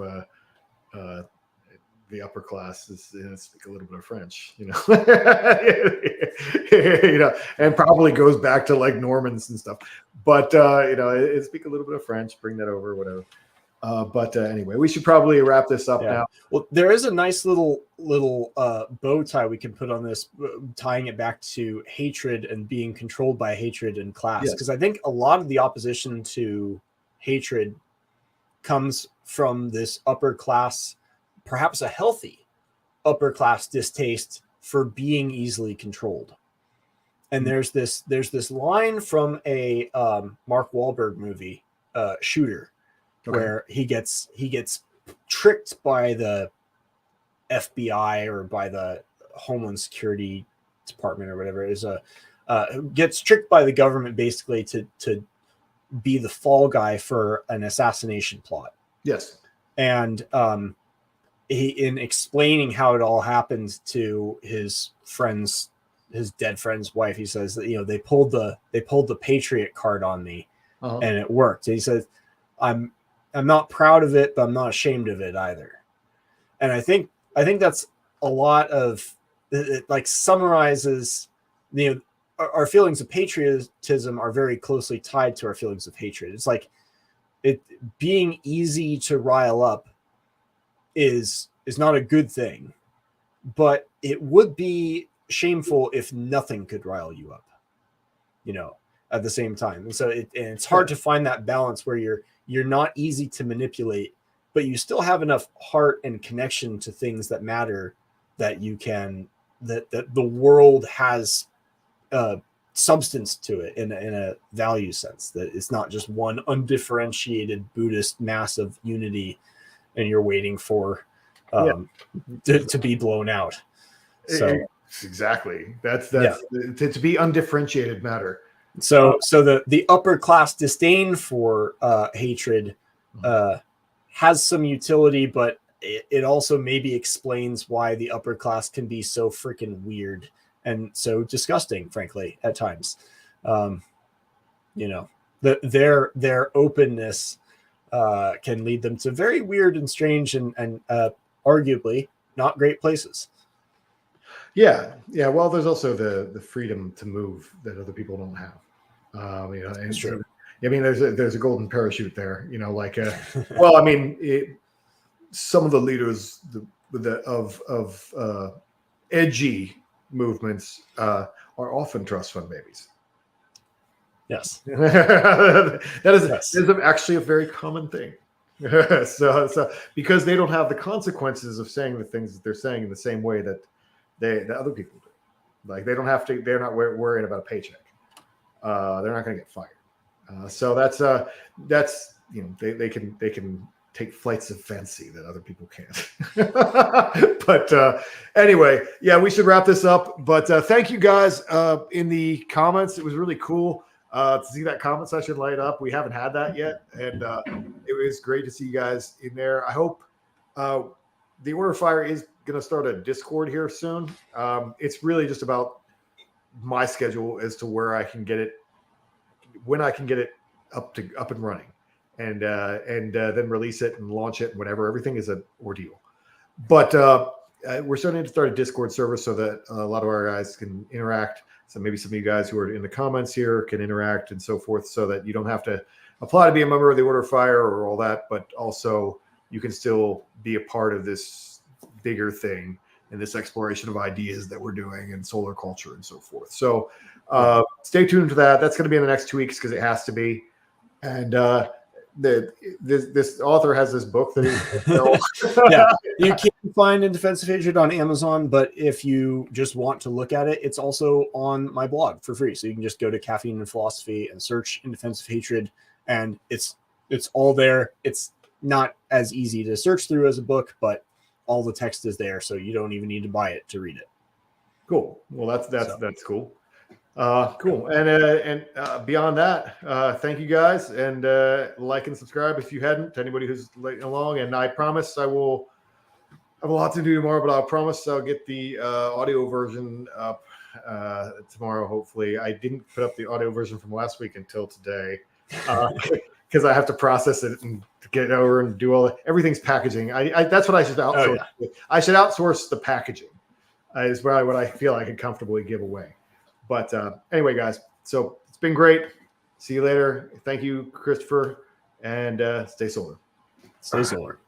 the upper class is speak a little bit of French, and probably goes back to like Normans and stuff. But it speak a little bit of French, bring that over, whatever. But anyway, we should probably wrap this up now. Well, there is a nice little bow tie we can put on this, tying it back to hatred and being controlled by hatred and class, because I think a lot of the opposition to hatred comes from this upper class, perhaps a healthy upper class distaste for being easily controlled. And there's this line from a Mark Wahlberg movie, Shooter, where he gets tricked by the FBI or by the Homeland Security Department or whatever it is, gets tricked by the government basically to be the fall guy for an assassination plot. Yes. And he, in explaining how it all happened to his dead friend's wife, he says that they pulled the Patriot card on me, and it worked. And he says, I'm not proud of it, but I'm not ashamed of it either. And I think that's a lot of it, like summarizes our feelings of patriotism are very closely tied to our feelings of hatred. It's like it being easy to rile up is not a good thing, but it would be shameful if nothing could rile you up, at the same time. And so it's hard to find that balance where you're not easy to manipulate, but you still have enough heart and connection to things that matter that you can, that the world has substance to it in a value sense, that it's not just one undifferentiated Buddhist mass of unity and you're waiting for to be blown out. So exactly, that's to be undifferentiated matter. So the upper class disdain for hatred has some utility, but it also maybe explains why the upper class can be so freaking weird and so disgusting, frankly, at times. Their openness can lead them to very weird and strange and arguably not great places. Yeah. Well, there's also the freedom to move that other people don't have. And true. I mean, there's a golden parachute there. Some of the leaders, the edgy movements are often trust fund babies. Yes. That is actually a very common thing. so because they don't have the consequences of saying the things that they're saying in the same way that that other people do. Like they're not worrying about a paycheck. They're not going to get fired. So that's they can take flights of fancy that other people can't. But anyway, yeah, we should wrap this up. But thank you guys in the comments. It was really cool to see that comment section light up. We haven't had that yet, and it was great to see you guys in there. I hope the Order of Fire is going to start a Discord here soon. It's really just about my schedule as to where I can get it, when I can get it up and running, and then release it and launch it and whatever. Everything is an ordeal. But we're starting to start a Discord server so that a lot of our guys can interact. So maybe some of you guys who are in the comments here can interact and so forth, so that you don't have to apply to be a member of the Order of Fire or all that, but also you can still be a part of this bigger thing and this exploration of ideas that we're doing and solar culture and so forth. So stay tuned to that. That's going to be in the next 2 weeks because it has to be. And this author has this book that you can find In Defense of Hatred on Amazon, but if you just want to look at it, it's also on my blog for free. So you can just go to Caffeine and Philosophy and search In Defense of Hatred, and it's all there. It's not as easy to search through as a book, but all the text is there, so you don't even need to buy it to read it. Cool. Well, that's cool. Cool. And beyond that, thank you guys, and like and subscribe if you hadn't, to anybody who's late along. And I promise I will have a lot to do tomorrow, but I promise I'll get the audio version up tomorrow. Hopefully, I didn't put up the audio version from last week until today because I have to process it and get it over and do everything's packaging. That's what I should outsource. Oh, yeah. I should outsource the packaging. Is what I feel I can comfortably give away. But anyway, guys, so it's been great. See you later. Thank you, Christopher, and stay solar. Stay solar.